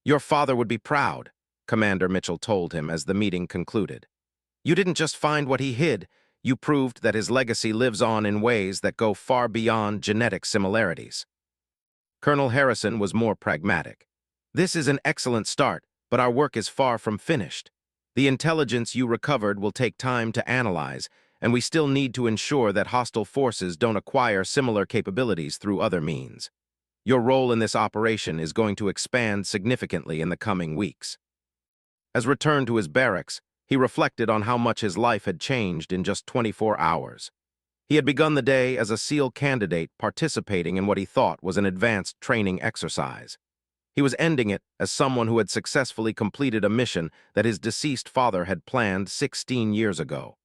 "Your father would be proud," Commander Mitchell told him as the meeting concluded. "You didn't just find what he hid, you proved that his legacy lives on in ways that go far beyond genetic similarities." Colonel Harrison was more pragmatic. "This is an excellent start, but our work is far from finished. The intelligence you recovered will take time to analyze, and we still need to ensure that hostile forces don't acquire similar capabilities through other means. Your role in this operation is going to expand significantly in the coming weeks." As returned to his barracks, he reflected on how much his life had changed in just 24 hours. He had begun the day as a SEAL candidate participating in what he thought was an advanced training exercise. He was ending it as someone who had successfully completed a mission that his deceased father had planned 16 years ago.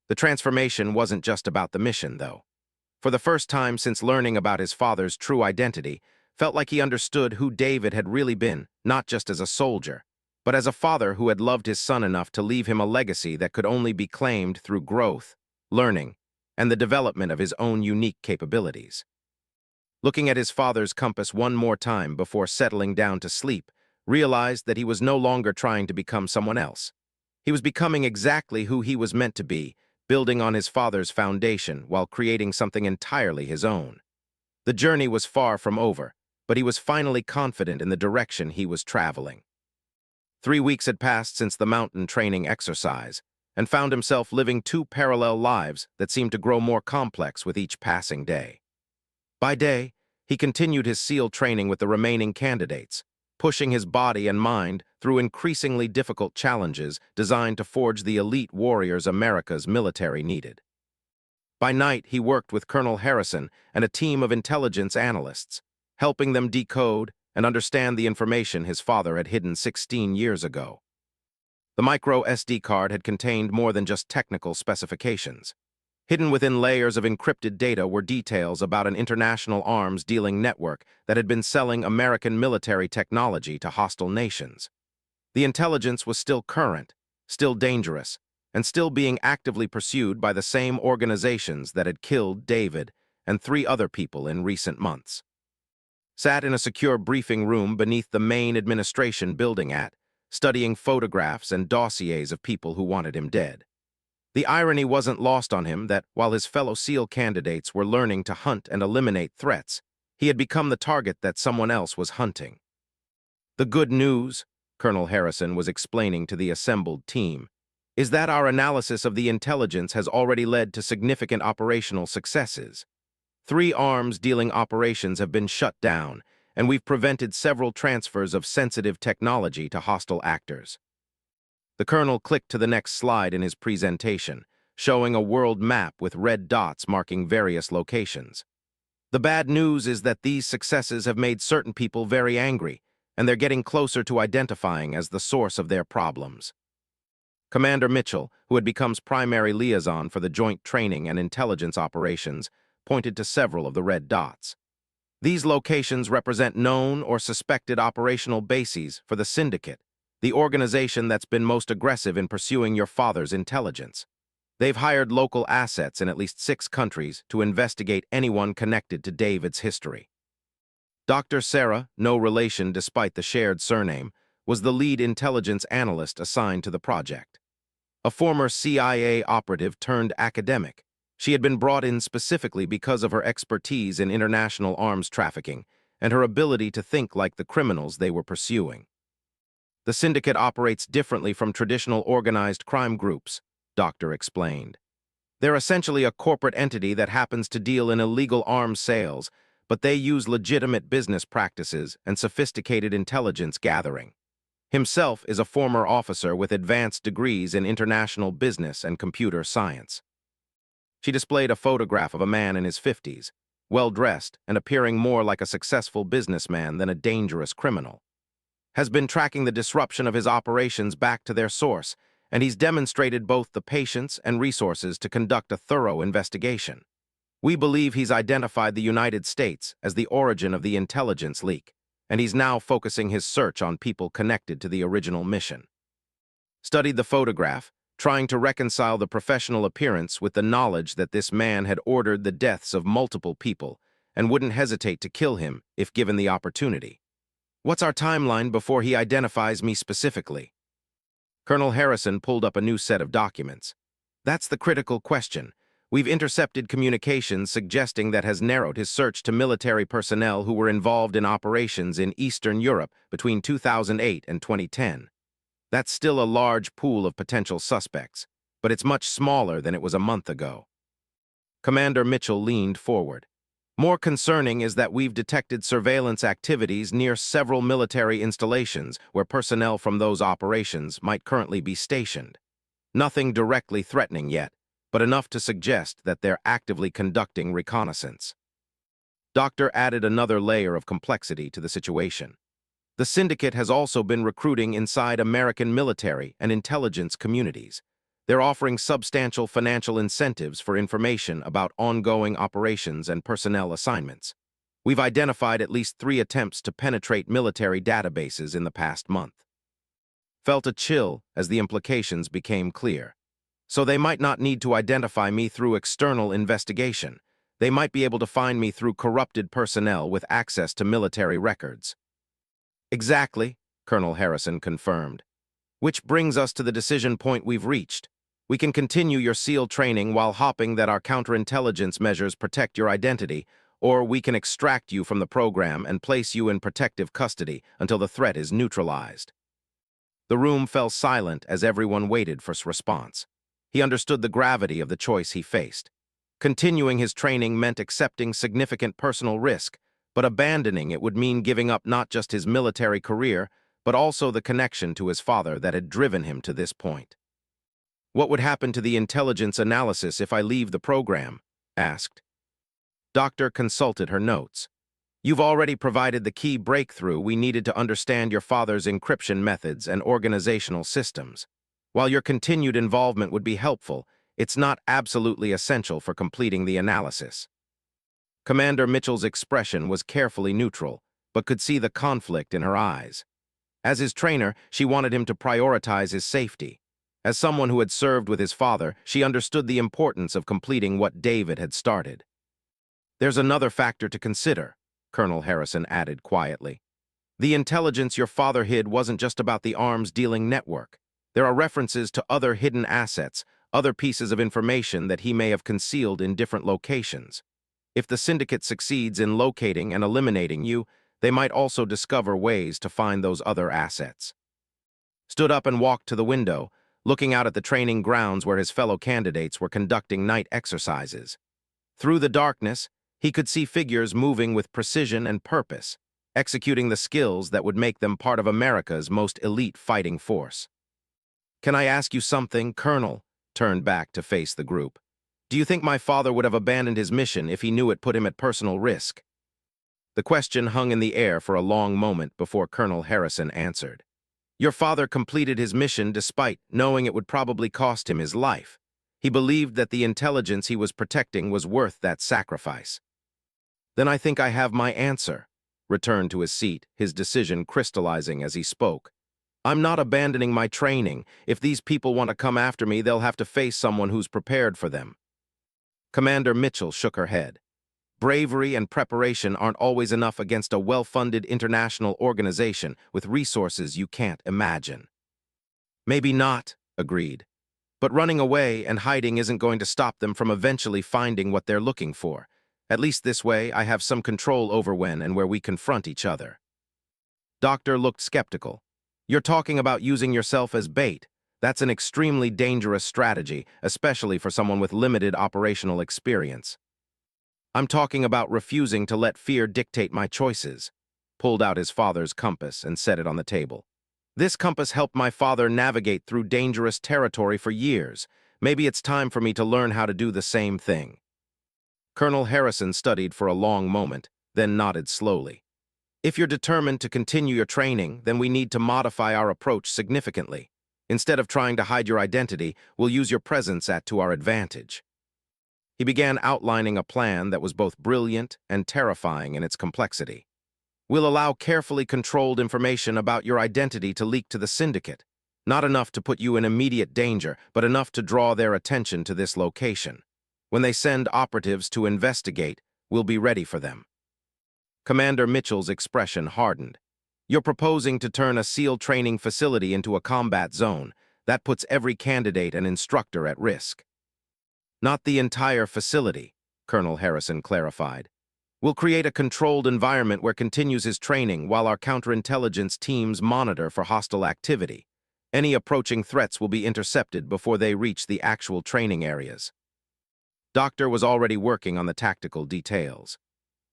The transformation wasn't just about the mission, though. for the first time since learning about his father's true identity, felt like he understood who David had really been, not just as a soldier, but as a father who had loved his son enough to leave him a legacy that could only be claimed through growth, learning, and the development of his own unique capabilities. Looking at his father's compass one more time before settling down to sleep, realized that he was no longer trying to become someone else. He was becoming exactly who he was meant to be, building on his father's foundation while creating something entirely his own. The journey was far from over, but he was finally confident in the direction he was traveling. 3 weeks had passed since the mountain training exercise, and found himself living two parallel lives that seemed to grow more complex with each passing day. By day, he continued his SEAL training with the remaining candidates, pushing his body and mind through increasingly difficult challenges designed to forge the elite warriors America's military needed. By night, he worked with Colonel Harrison and a team of intelligence analysts, helping them decode and understand the information his father had hidden 16 years ago. The micro SD card had contained more than just technical specifications. Hidden within layers of encrypted data were details about an international arms-dealing network that had been selling American military technology to hostile nations. The intelligence was still current, still dangerous, and still being actively pursued by the same organizations that had killed David and 3 other people in recent months. Sat in a secure briefing room beneath the main administration building studying photographs and dossiers of people who wanted him dead. The irony wasn't lost on him that, while his fellow SEAL candidates were learning to hunt and eliminate threats, he had become the target that someone else was hunting. The good news, Colonel Harrison was explaining to the assembled team, is that our analysis of the intelligence has already led to significant operational successes. 3 arms-dealing operations have been shut down, and we've prevented several transfers of sensitive technology to hostile actors. The colonel clicked to the next slide in his presentation, showing a world map with red dots marking various locations. The bad news is that these successes have made certain people very angry, and they're getting closer to identifying as the source of their problems. Commander Mitchell, who had become primary liaison for the joint training and intelligence operations, pointed to several of the red dots. These locations represent known or suspected operational bases for the Syndicate, the organization that's been most aggressive in pursuing your father's intelligence. They've hired local assets in at least 6 countries to investigate anyone connected to David's history. Dr. Sarah, no relation despite the shared surname, was the lead intelligence analyst assigned to the project. A former CIA operative turned academic, she had been brought in specifically because of her expertise in international arms trafficking and her ability to think like the criminals they were pursuing. The Syndicate operates differently from traditional organized crime groups, Doctor explained. They're essentially a corporate entity that happens to deal in illegal arms sales, but they use legitimate business practices and sophisticated intelligence gathering. Himself is a former officer with advanced degrees in international business and computer science. She displayed a photograph of a man in his 50s, well-dressed and appearing more like a successful businessman than a dangerous criminal. Has been tracking the disruption of his operations back to their source, and he's demonstrated both the patience and resources to conduct a thorough investigation. We believe he's identified the United States as the origin of the intelligence leak, and he's now focusing his search on people connected to the original mission. Studied the photograph, trying to reconcile the professional appearance with the knowledge that this man had ordered the deaths of multiple people and wouldn't hesitate to kill him if given the opportunity. What's our timeline before he identifies me specifically? Colonel Harrison pulled up a new set of documents. That's the critical question. We've intercepted communications suggesting that has narrowed his search to military personnel who were involved in operations in Eastern Europe between 2008 and 2010. That's still a large pool of potential suspects, but it's much smaller than it was a month ago. Commander Mitchell leaned forward. More concerning is that we've detected surveillance activities near several military installations where personnel from those operations might currently be stationed. Nothing directly threatening yet, but enough to suggest that they're actively conducting reconnaissance. Doctor added another layer of complexity to the situation. The Syndicate has also been recruiting inside American military and intelligence communities. They're offering substantial financial incentives for information about ongoing operations and personnel assignments. We've identified at least 3 attempts to penetrate military databases in the past month. Felt a chill as the implications became clear. So they might not need to identify me through external investigation. They might be able to find me through corrupted personnel with access to military records. Exactly, Colonel Harrison confirmed. Which brings us to the decision point we've reached. We can continue your SEAL training while hoping that our counterintelligence measures protect your identity, or we can extract you from the program and place you in protective custody until the threat is neutralized. The room fell silent as everyone waited for a response. He understood the gravity of the choice he faced. Continuing his training meant accepting significant personal risk, but abandoning it would mean giving up not just his military career, but also the connection to his father that had driven him to this point. "What would happen to the intelligence analysis if I leave the program?" asked. Doctor consulted her notes. "You've already provided the key breakthrough we needed to understand your father's encryption methods and organizational systems. While your continued involvement would be helpful, it's not absolutely essential for completing the analysis." Commander Mitchell's expression was carefully neutral, but could see the conflict in her eyes. As his trainer, she wanted him to prioritize his safety. As someone who had served with his father, she understood the importance of completing what David had started. "There's another factor to consider," Colonel Harrison added quietly. "The intelligence your father hid wasn't just about the arms-dealing network. There are references to other hidden assets, other pieces of information that he may have concealed in different locations. If the syndicate succeeds in locating and eliminating you, they might also discover ways to find those other assets." Stood up and walked to the window, looking out at the training grounds where his fellow candidates were conducting night exercises. Through the darkness, he could see figures moving with precision and purpose, executing the skills that would make them part of America's most elite fighting force. "Can I ask you something, Colonel?" Turned back to face the group. "Do you think my father would have abandoned his mission if he knew it put him at personal risk?" The question hung in the air for a long moment before Colonel Harrison answered. "Your father completed his mission despite knowing it would probably cost him his life. He believed that the intelligence he was protecting was worth that sacrifice." "Then I think I have my answer," returned to his seat, his decision crystallizing as he spoke. "I'm not abandoning my training. If these people want to come after me, they'll have to face someone who's prepared for them." Commander Mitchell shook her head. "Bravery and preparation aren't always enough against a well-funded international organization with resources you can't imagine." "Maybe not," agreed. "But running away and hiding isn't going to stop them from eventually finding what they're looking for. At least this way, I have some control over when and where we confront each other." Doctor looked skeptical. "You're talking about using yourself as bait. That's an extremely dangerous strategy, especially for someone with limited operational experience." "I'm talking about refusing to let fear dictate my choices." Pulled out his father's compass and set it on the table. "This compass helped my father navigate through dangerous territory for years. Maybe it's time for me to learn how to do the same thing." Colonel Harrison studied for a long moment, then nodded slowly. "If you're determined to continue your training, then we need to modify our approach significantly. Instead of trying to hide your identity, we'll use your presence to our advantage." He began outlining a plan that was both brilliant and terrifying in its complexity. "We'll allow carefully controlled information about your identity to leak to the syndicate. Not enough to put you in immediate danger, but enough to draw their attention to this location. When they send operatives to investigate, we'll be ready for them." Commander Mitchell's expression hardened. "You're proposing to turn a SEAL training facility into a combat zone. That puts every candidate and instructor at risk." "Not the entire facility," Colonel Harrison clarified. "We'll create a controlled environment where continues his training while our counterintelligence teams monitor for hostile activity. Any approaching threats will be intercepted before they reach the actual training areas." Doctor was already working on the tactical details.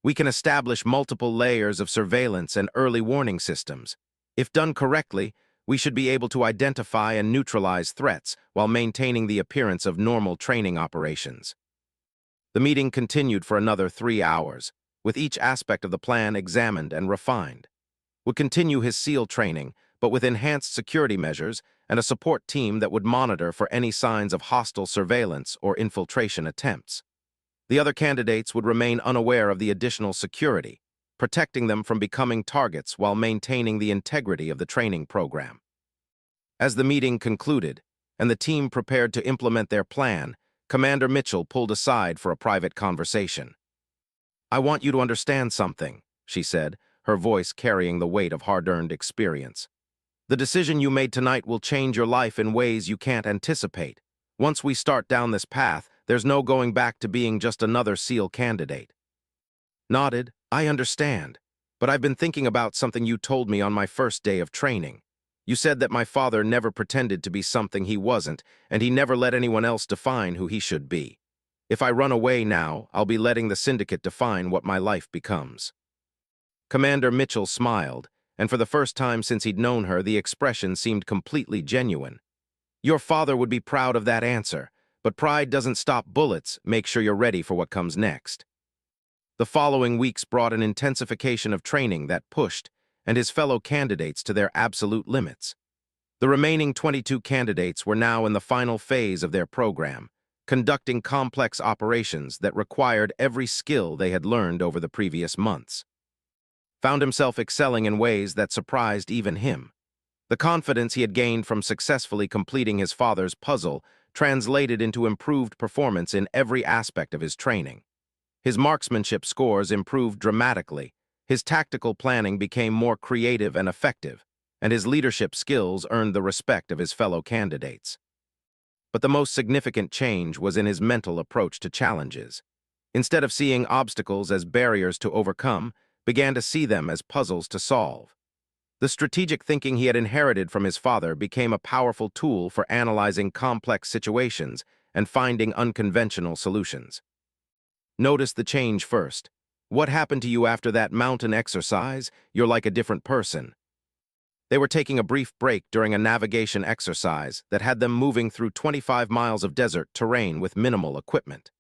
"We can establish multiple layers of surveillance and early warning systems. If done correctly, we should be able to identify and neutralize threats while maintaining the appearance of normal training operations." The meeting continued for another 3 hours, with each aspect of the plan examined and refined. Would continue his SEAL training, but with enhanced security measures and a support team that would monitor for any signs of hostile surveillance or infiltration attempts. The other candidates would remain unaware of the additional security, protecting them from becoming targets while maintaining the integrity of the training program. As the meeting concluded, and the team prepared to implement their plan, Commander Mitchell pulled aside for a private conversation. "I want you to understand something," she said, her voice carrying the weight of hard-earned experience. "The decision you made tonight will change your life in ways you can't anticipate. Once we start down this path, there's no going back to being just another SEAL candidate." Nodded, "I understand, but I've been thinking about something you told me on my first day of training. You said that my father never pretended to be something he wasn't, and he never let anyone else define who he should be. If I run away now, I'll be letting the syndicate define what my life becomes." Commander Mitchell smiled, and for the first time since he'd known her, the expression seemed completely genuine. "Your father would be proud of that answer, but pride doesn't stop bullets. Make sure you're ready for what comes next." The following weeks brought an intensification of training that pushed and his fellow candidates to their absolute limits. The remaining 22 candidates were now in the final phase of their program, conducting complex operations that required every skill they had learned over the previous months. Found himself excelling in ways that surprised even him. The confidence he had gained from successfully completing his father's puzzle translated into improved performance in every aspect of his training. His marksmanship scores improved dramatically, his tactical planning became more creative and effective, and his leadership skills earned the respect of his fellow candidates. But the most significant change was in his mental approach to challenges. Instead of seeing obstacles as barriers to overcome, began to see them as puzzles to solve. The strategic thinking he had inherited from his father became a powerful tool for analyzing complex situations and finding unconventional solutions. Notice the change first. What happened to you after that mountain exercise? You're like a different person. They were taking a brief break during a navigation exercise that had them moving through 25 miles of desert terrain with minimal equipment.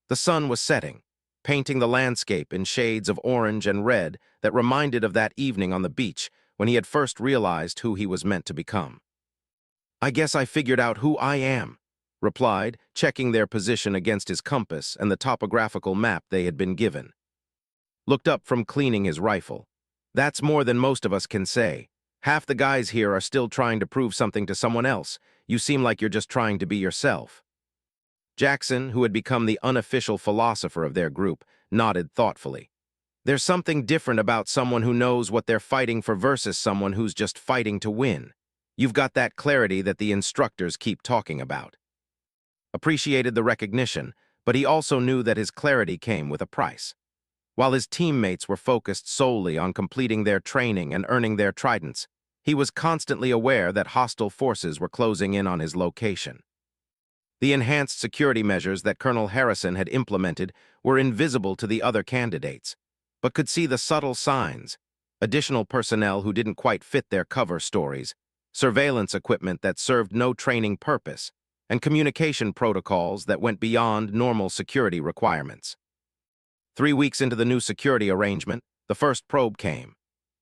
The sun was setting, painting the landscape in shades of orange and red that reminded of that evening on the beach when he had first realized who he was meant to become. "I guess I figured out who I am," replied, checking their position against his compass and the topographical map they had been given. Looked up from cleaning his rifle. "That's more than most of us can say. Half the guys here are still trying to prove something to someone else. You seem like you're just trying to be yourself." Jackson, who had become the unofficial philosopher of their group, nodded thoughtfully. "There's something different about someone who knows what they're fighting for versus someone who's just fighting to win. You've got that clarity that the instructors keep talking about." Appreciated the recognition, but he also knew that his clarity came with a price. While his teammates were focused solely on completing their training and earning their tridents, he was constantly aware that hostile forces were closing in on his location. The enhanced security measures that Colonel Harrison had implemented were invisible to the other candidates, but could see the subtle signs: additional personnel who didn't quite fit their cover stories, surveillance equipment that served no training purpose, and communication protocols that went beyond normal security requirements. 3 weeks into the new security arrangement, the first probe came.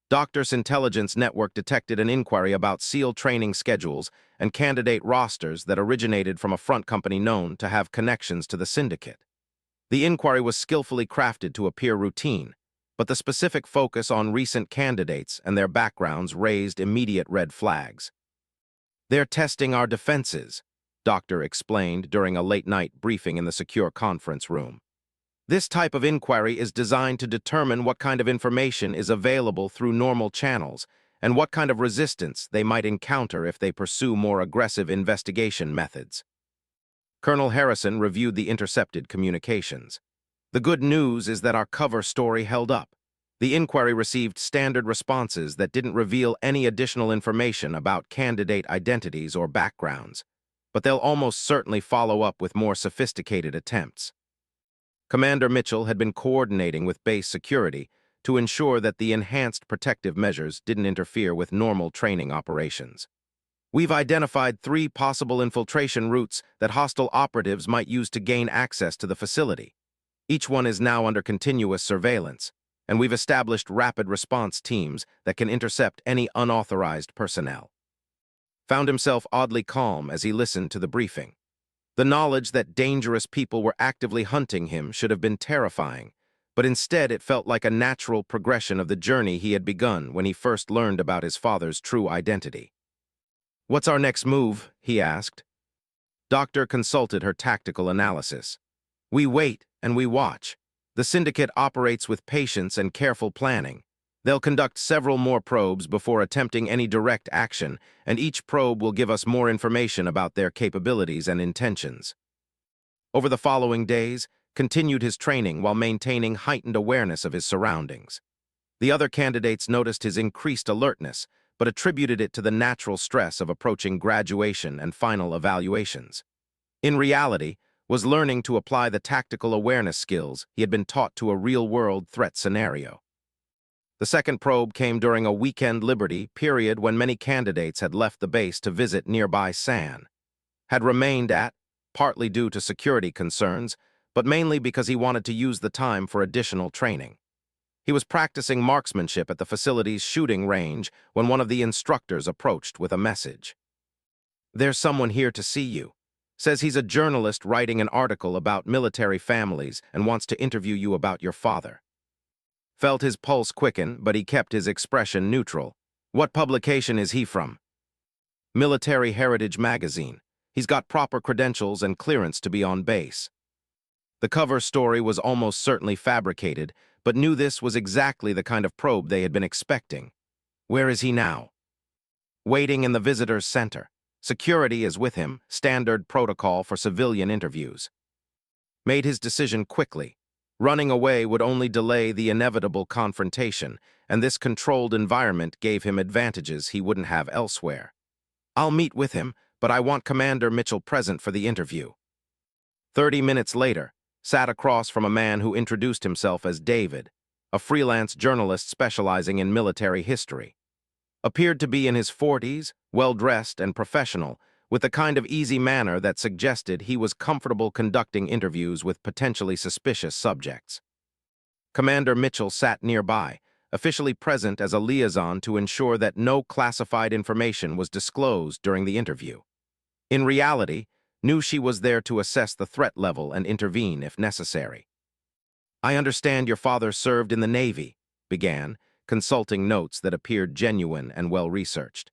Doctor's intelligence network detected an inquiry about SEAL training schedules and candidate rosters that originated from a front company known to have connections to the syndicate. The inquiry was skillfully crafted to appear routine, but the specific focus on recent candidates and their backgrounds raised immediate red flags. "They're testing our defenses," Doctor explained during a late-night briefing in the secure conference room. "This type of inquiry is designed to determine what kind of information is available through normal channels and what kind of resistance they might encounter if they pursue more aggressive investigation methods." Colonel Harrison reviewed the intercepted communications. "The good news is that our cover story held up. The inquiry received standard responses that didn't reveal any additional information about candidate identities or backgrounds, but they'll almost certainly follow up with more sophisticated attempts." Commander Mitchell had been coordinating with base security to ensure that the enhanced protective measures didn't interfere with normal training operations. "We've identified 3 possible infiltration routes that hostile operatives might use to gain access to the facility. Each one is now under continuous surveillance, and we've established rapid response teams that can intercept any unauthorized personnel. Found himself oddly calm as he listened to the briefing. The knowledge that dangerous people were actively hunting him should have been terrifying, but instead it felt like a natural progression of the journey he had begun when he first learned about his father's true identity. "What's our next move?" he asked. Doctor consulted her tactical analysis. "We wait and we watch. The syndicate operates with patience and careful planning. They'll conduct several more probes before attempting any direct action, and each probe will give us more information about their capabilities and intentions." Over the following days, continued his training while maintaining heightened awareness of his surroundings. The other candidates noticed his increased alertness, but attributed it to the natural stress of approaching graduation and final evaluations. In reality, was learning to apply the tactical awareness skills he had been taught to a real-world threat scenario. The second probe came during a weekend liberty period when many candidates had left the base to visit nearby San. Had remained at, partly due to security concerns, but mainly because he wanted to use the time for additional training. He was practicing marksmanship at the facility's shooting range when one of the instructors approached with a message. "There's someone here to see you. Says he's a journalist writing an article about military families and wants to interview you about your father." Felt his pulse quicken, but he kept his expression neutral. "What publication is he from?" "Military Heritage magazine. He's got proper credentials and clearance to be on base." The cover story was almost certainly fabricated, but knew this was exactly the kind of probe they had been expecting. "Where is he now?" "Waiting in the visitor's center. Security is with him, standard protocol for civilian interviews." Made his decision quickly. Running away would only delay the inevitable confrontation, and this controlled environment gave him advantages he wouldn't have elsewhere. "I'll meet with him, but I want Commander Mitchell present for the interview." 30 minutes later, sat across from a man who introduced himself as David, a freelance journalist specializing in military history. Appeared to be in his 40s, well-dressed and professional, with the kind of easy manner that suggested he was comfortable conducting interviews with potentially suspicious subjects. Commander Mitchell sat nearby, officially present as a liaison to ensure that no classified information was disclosed during the interview. In reality, knew she was there to assess the threat level and intervene if necessary. "I understand your father served in the Navy," began, consulting notes that appeared genuine and well-researched.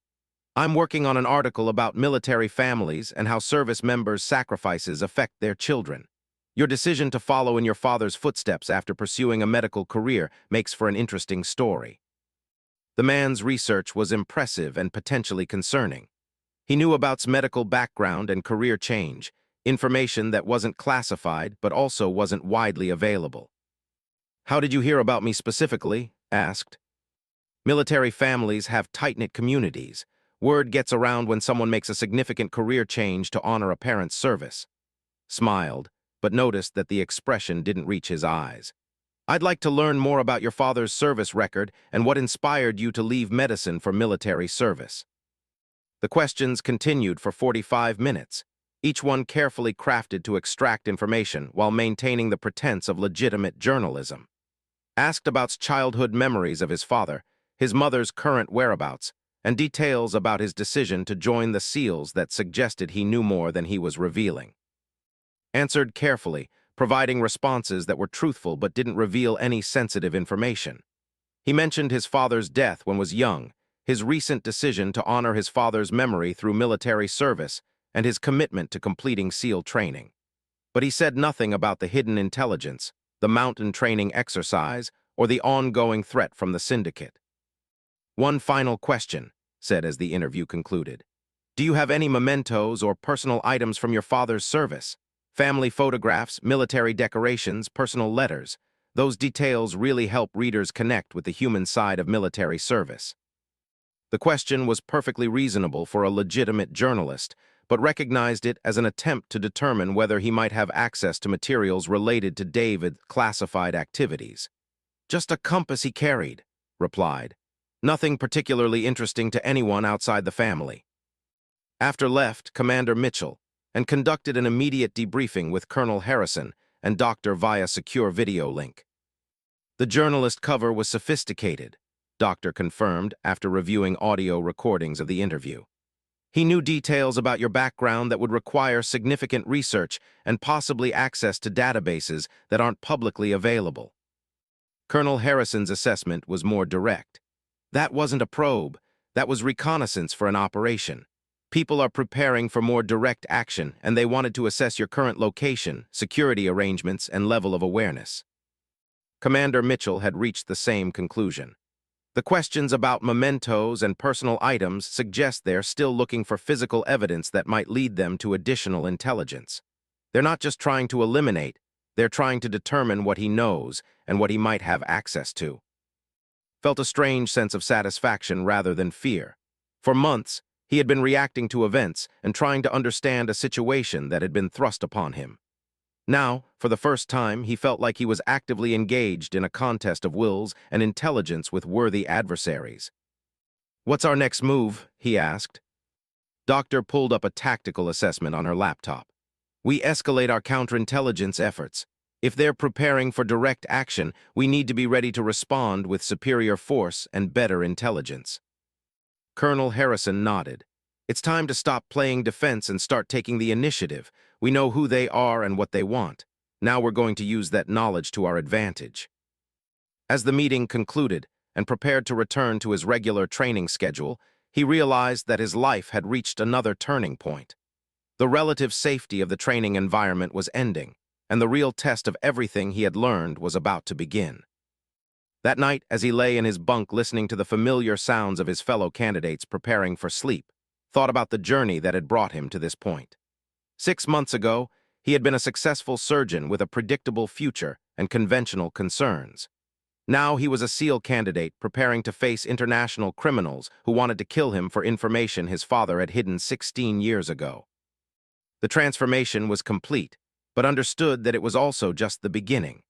"I'm working on an article about military families and how service members' sacrifices affect their children. Your decision to follow in your father's footsteps after pursuing a medical career makes for an interesting story." The man's research was impressive and potentially concerning. He knew about's medical background and career change, information that wasn't classified but also wasn't widely available. "How did you hear about me specifically?" asked. "Military families have tight-knit communities. Word gets around when someone makes a significant career change to honor a parent's service." Smiled, but noticed that the expression didn't reach his eyes. "I'd like to learn more about your father's service record and what inspired you to leave medicine for military service." The questions continued for 45 minutes, each one carefully crafted to extract information while maintaining the pretense of legitimate journalism. Asked about childhood memories of his father, his mother's current whereabouts, and details about his decision to join the SEALs that suggested he knew more than he was revealing. Answered carefully, providing responses that were truthful but didn't reveal any sensitive information. He mentioned his father's death when was young, his recent decision to honor his father's memory through military service, and his commitment to completing SEAL training. But he said nothing about the hidden intelligence, the mountain training exercise, or the ongoing threat from the syndicate. "One final question," said as the interview concluded. "Do you have any mementos or personal items from your father's service? Family photographs, military decorations, personal letters. Those details really help readers connect with the human side of military service." The question was perfectly reasonable for a legitimate journalist, but recognized it as an attempt to determine whether he might have access to materials related to David's classified activities. "Just a compass he carried," replied. "Nothing particularly interesting to anyone outside the family." After left Commander Mitchell and conducted an immediate debriefing with Colonel Harrison and Doctor via secure video link. The journalist cover was sophisticated, Doctor confirmed after reviewing audio recordings of the interview. He knew details about your background that would require significant research and possibly access to databases that aren't publicly available. Colonel Harrison's assessment was more direct. That wasn't a probe. That was reconnaissance for an operation. People are preparing for more direct action, and they wanted to assess your current location, security arrangements, and level of awareness. Commander Mitchell had reached the same conclusion. The questions about mementos and personal items suggest they're still looking for physical evidence that might lead them to additional intelligence. They're not just trying to eliminate, they're trying to determine what he knows and what he might have access to. Felt a strange sense of satisfaction rather than fear. For months, he had been reacting to events and trying to understand a situation that had been thrust upon him. Now, for the first time, he felt like he was actively engaged in a contest of wills and intelligence with worthy adversaries. "What's our next move?" he asked. Doctor pulled up a tactical assessment on her laptop. "We escalate our counterintelligence efforts. If they're preparing for direct action, we need to be ready to respond with superior force and better intelligence." Colonel Harrison nodded. "It's time to stop playing defense and start taking the initiative. We know who they are and what they want. Now we're going to use that knowledge to our advantage." As the meeting concluded and prepared to return to his regular training schedule, he realized that his life had reached another turning point. The relative safety of the training environment was ending, and the real test of everything he had learned was about to begin. That night, as he lay in his bunk listening to the familiar sounds of his fellow candidates preparing for sleep, thought about the journey that had brought him to this point. 6 months ago, he had been a successful surgeon with a predictable future and conventional concerns. Now he was a SEAL candidate preparing to face international criminals who wanted to kill him for information his father had hidden 16 years ago. The transformation was complete, but understood that it was also just the beginning.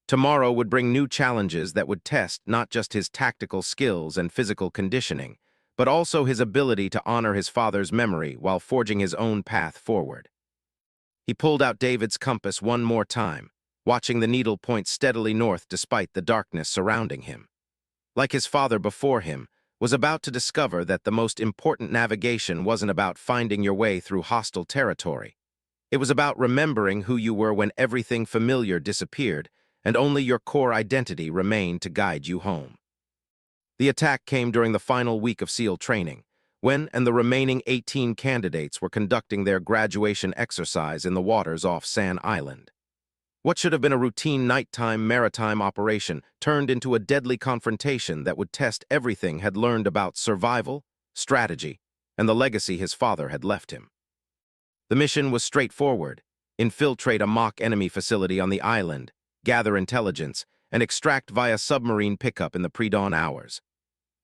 Tomorrow would bring new challenges that would test not just his tactical skills and physical conditioning, but also his ability to honor his father's memory while forging his own path forward. He pulled out David's compass one more time, watching the needle point steadily north despite the darkness surrounding him. Like his father before him, was about to discover that the most important navigation wasn't about finding your way through hostile territory. It was about remembering who you were when everything familiar disappeared and only your core identity remained to guide you home. The attack came during the final week of SEAL training, when the remaining 18 candidates were conducting their graduation exercise in the waters off San Island. What should have been a routine nighttime maritime operation turned into a deadly confrontation that would test everything had learned about survival, strategy, and the legacy his father had left him. The mission was straightforward: infiltrate a mock enemy facility on the island, gather intelligence, and extract via submarine pickup in the pre-dawn hours.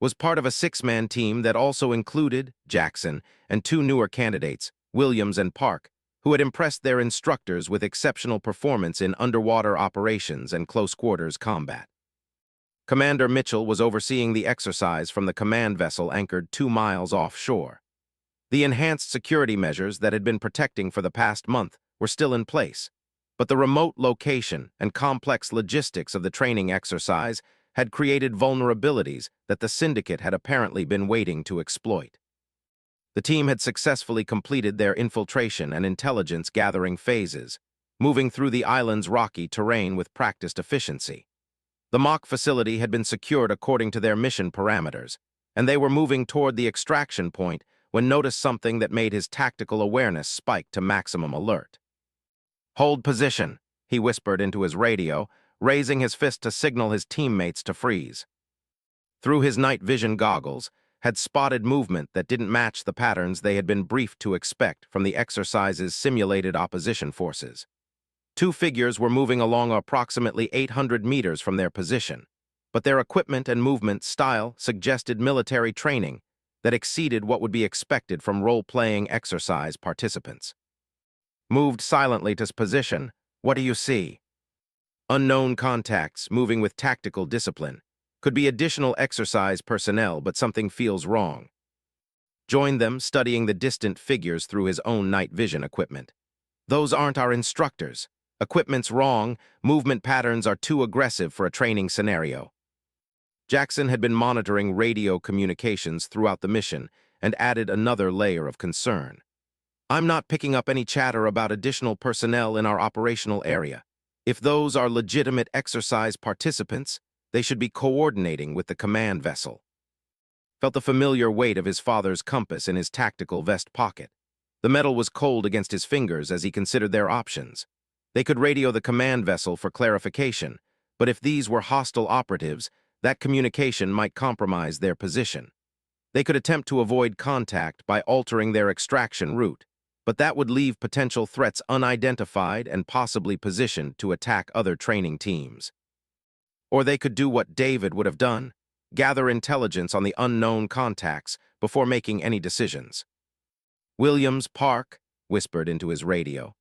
Was part of a 6-man team that also included Jackson and 2 newer candidates, Williams and Park, who had impressed their instructors with exceptional performance in underwater operations and close-quarters combat. Commander Mitchell was overseeing the exercise from the command vessel anchored 2 miles offshore. The enhanced security measures that had been protecting for the past month were still in place, but the remote location and complex logistics of the training exercise had created vulnerabilities that the syndicate had apparently been waiting to exploit. The team had successfully completed their infiltration and intelligence-gathering phases, moving through the island's rocky terrain with practiced efficiency. The mock facility had been secured according to their mission parameters, and they were moving toward the extraction point when noticed something that made his tactical awareness spike to maximum alert. "Hold position," he whispered into his radio, raising his fist to signal his teammates to freeze. Through his night vision goggles, had spotted movement that didn't match the patterns they had been briefed to expect from the exercise's simulated opposition forces. 2 figures were moving along approximately 800 meters from their position, but their equipment and movement style suggested military training that exceeded what would be expected from role-playing exercise participants. Moved silently to position. "What do you see?" Unknown contacts, moving with tactical discipline. Could be additional exercise personnel, but something feels wrong. Joined them, studying the distant figures through his own night vision equipment. "Those aren't our instructors," Equipment's wrong, movement patterns are too aggressive for a training scenario. Jackson had been monitoring radio communications throughout the mission and added another layer of concern. I'm not picking up any chatter about additional personnel in our operational area. If those are legitimate exercise participants, they should be coordinating with the command vessel. Felt the familiar weight of his father's compass in his tactical vest pocket. The metal was cold against his fingers as he considered their options. They could radio the command vessel for clarification, but if these were hostile operatives, that communication might compromise their position. They could attempt to avoid contact by altering their extraction route, but that would leave potential threats unidentified and possibly positioned to attack other training teams. Or they could do what David would have done, gather intelligence on the unknown contacts before making any decisions. Williams, Park, whispered into his radio.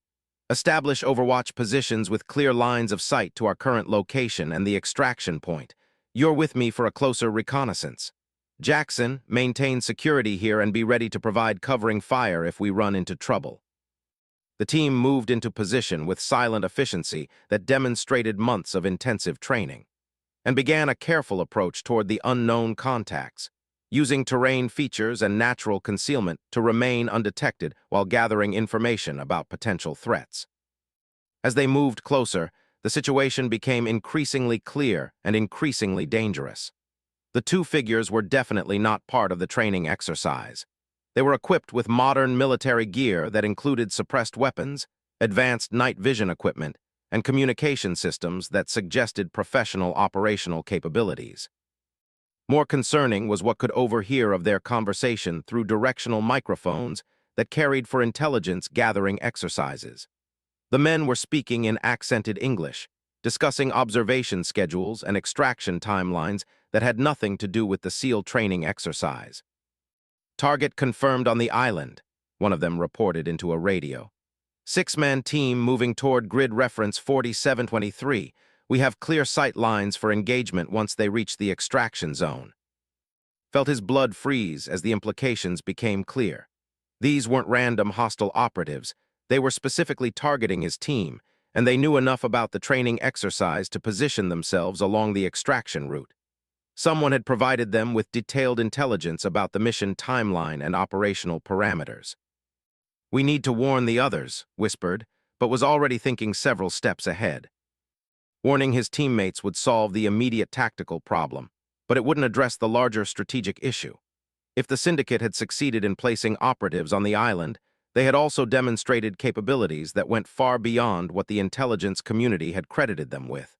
Establish overwatch positions with clear lines of sight to our current location and the extraction point. You're with me for a closer reconnaissance. Jackson, maintain security here and be ready to provide covering fire if we run into trouble. The team moved into position with silent efficiency that demonstrated months of intensive training, and began a careful approach toward the unknown contacts, using terrain features and natural concealment to remain undetected while gathering information about potential threats. As they moved closer, the situation became increasingly clear and increasingly dangerous. The two figures were definitely not part of the training exercise. They were equipped with modern military gear that included suppressed weapons, advanced night vision equipment, and communication systems that suggested professional operational capabilities. More concerning was what could overhear of their conversation through directional microphones that carried for intelligence-gathering exercises. The men were speaking in accented English, discussing observation schedules and extraction timelines that had nothing to do with the SEAL training exercise. Target confirmed on the island, one of them reported into a radio. 6-man team moving toward grid reference 4723. We have clear sight lines for engagement once they reach the extraction zone. Felt his blood freeze as the implications became clear. These weren't random hostile operatives. They were specifically targeting his team, and they knew enough about the training exercise to position themselves along the extraction route. Someone had provided them with detailed intelligence about the mission timeline and operational parameters. We need to warn the others, whispered, but was already thinking several steps ahead. Warning his teammates would solve the immediate tactical problem, but it wouldn't address the larger strategic issue. If the syndicate had succeeded in placing operatives on the island, they had also demonstrated capabilities that went far beyond what the intelligence community had credited them with.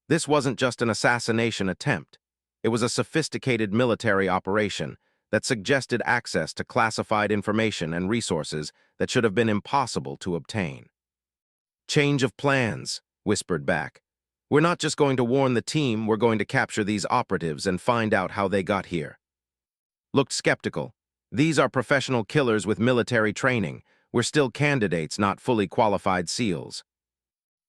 This wasn't just an assassination attempt. It was a sophisticated military operation that suggested access to classified information and resources that should have been impossible to obtain. Change of plans, whispered back. We're not just going to warn the team, we're going to capture these operatives and find out how they got here. Looked skeptical. These are professional killers with military training. We're still candidates, not fully qualified SEALs.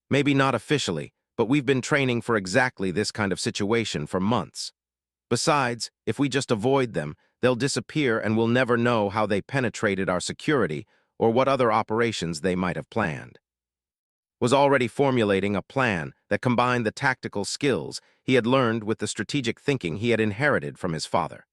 Maybe not officially, but we've been training for exactly this kind of situation for months. Besides, if we just avoid them, they'll disappear and we'll never know how they penetrated our security or what other operations they might have planned. Was already formulating a plan that combined the tactical skills he had learned with the strategic thinking he had inherited from his father.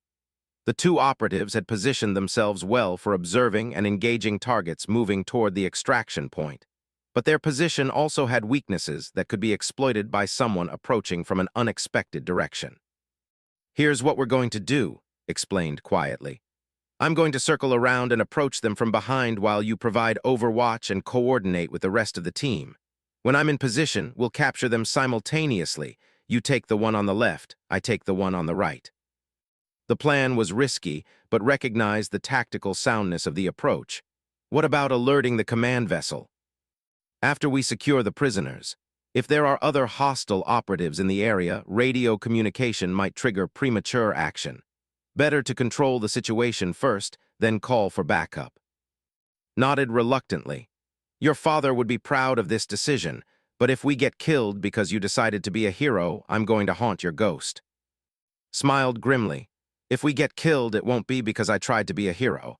The two operatives had positioned themselves well for observing and engaging targets moving toward the extraction point, but their position also had weaknesses that could be exploited by someone approaching from an unexpected direction. Here's what we're going to do, explained quietly. I'm going to circle around and approach them from behind while you provide overwatch and coordinate with the rest of the team. When I'm in position, we'll capture them simultaneously. You take the one on the left, I take the one on the right. The plan was risky, but recognized the tactical soundness of the approach. What about alerting the command vessel? After we secure the prisoners, if there are other hostile operatives in the area, radio communication might trigger premature action. Better to control the situation first, then call for backup. Nodded reluctantly. Your father would be proud of this decision, but if we get killed because you decided to be a hero, I'm going to haunt your ghost. Smiled grimly. If we get killed, it won't be because I tried to be a hero.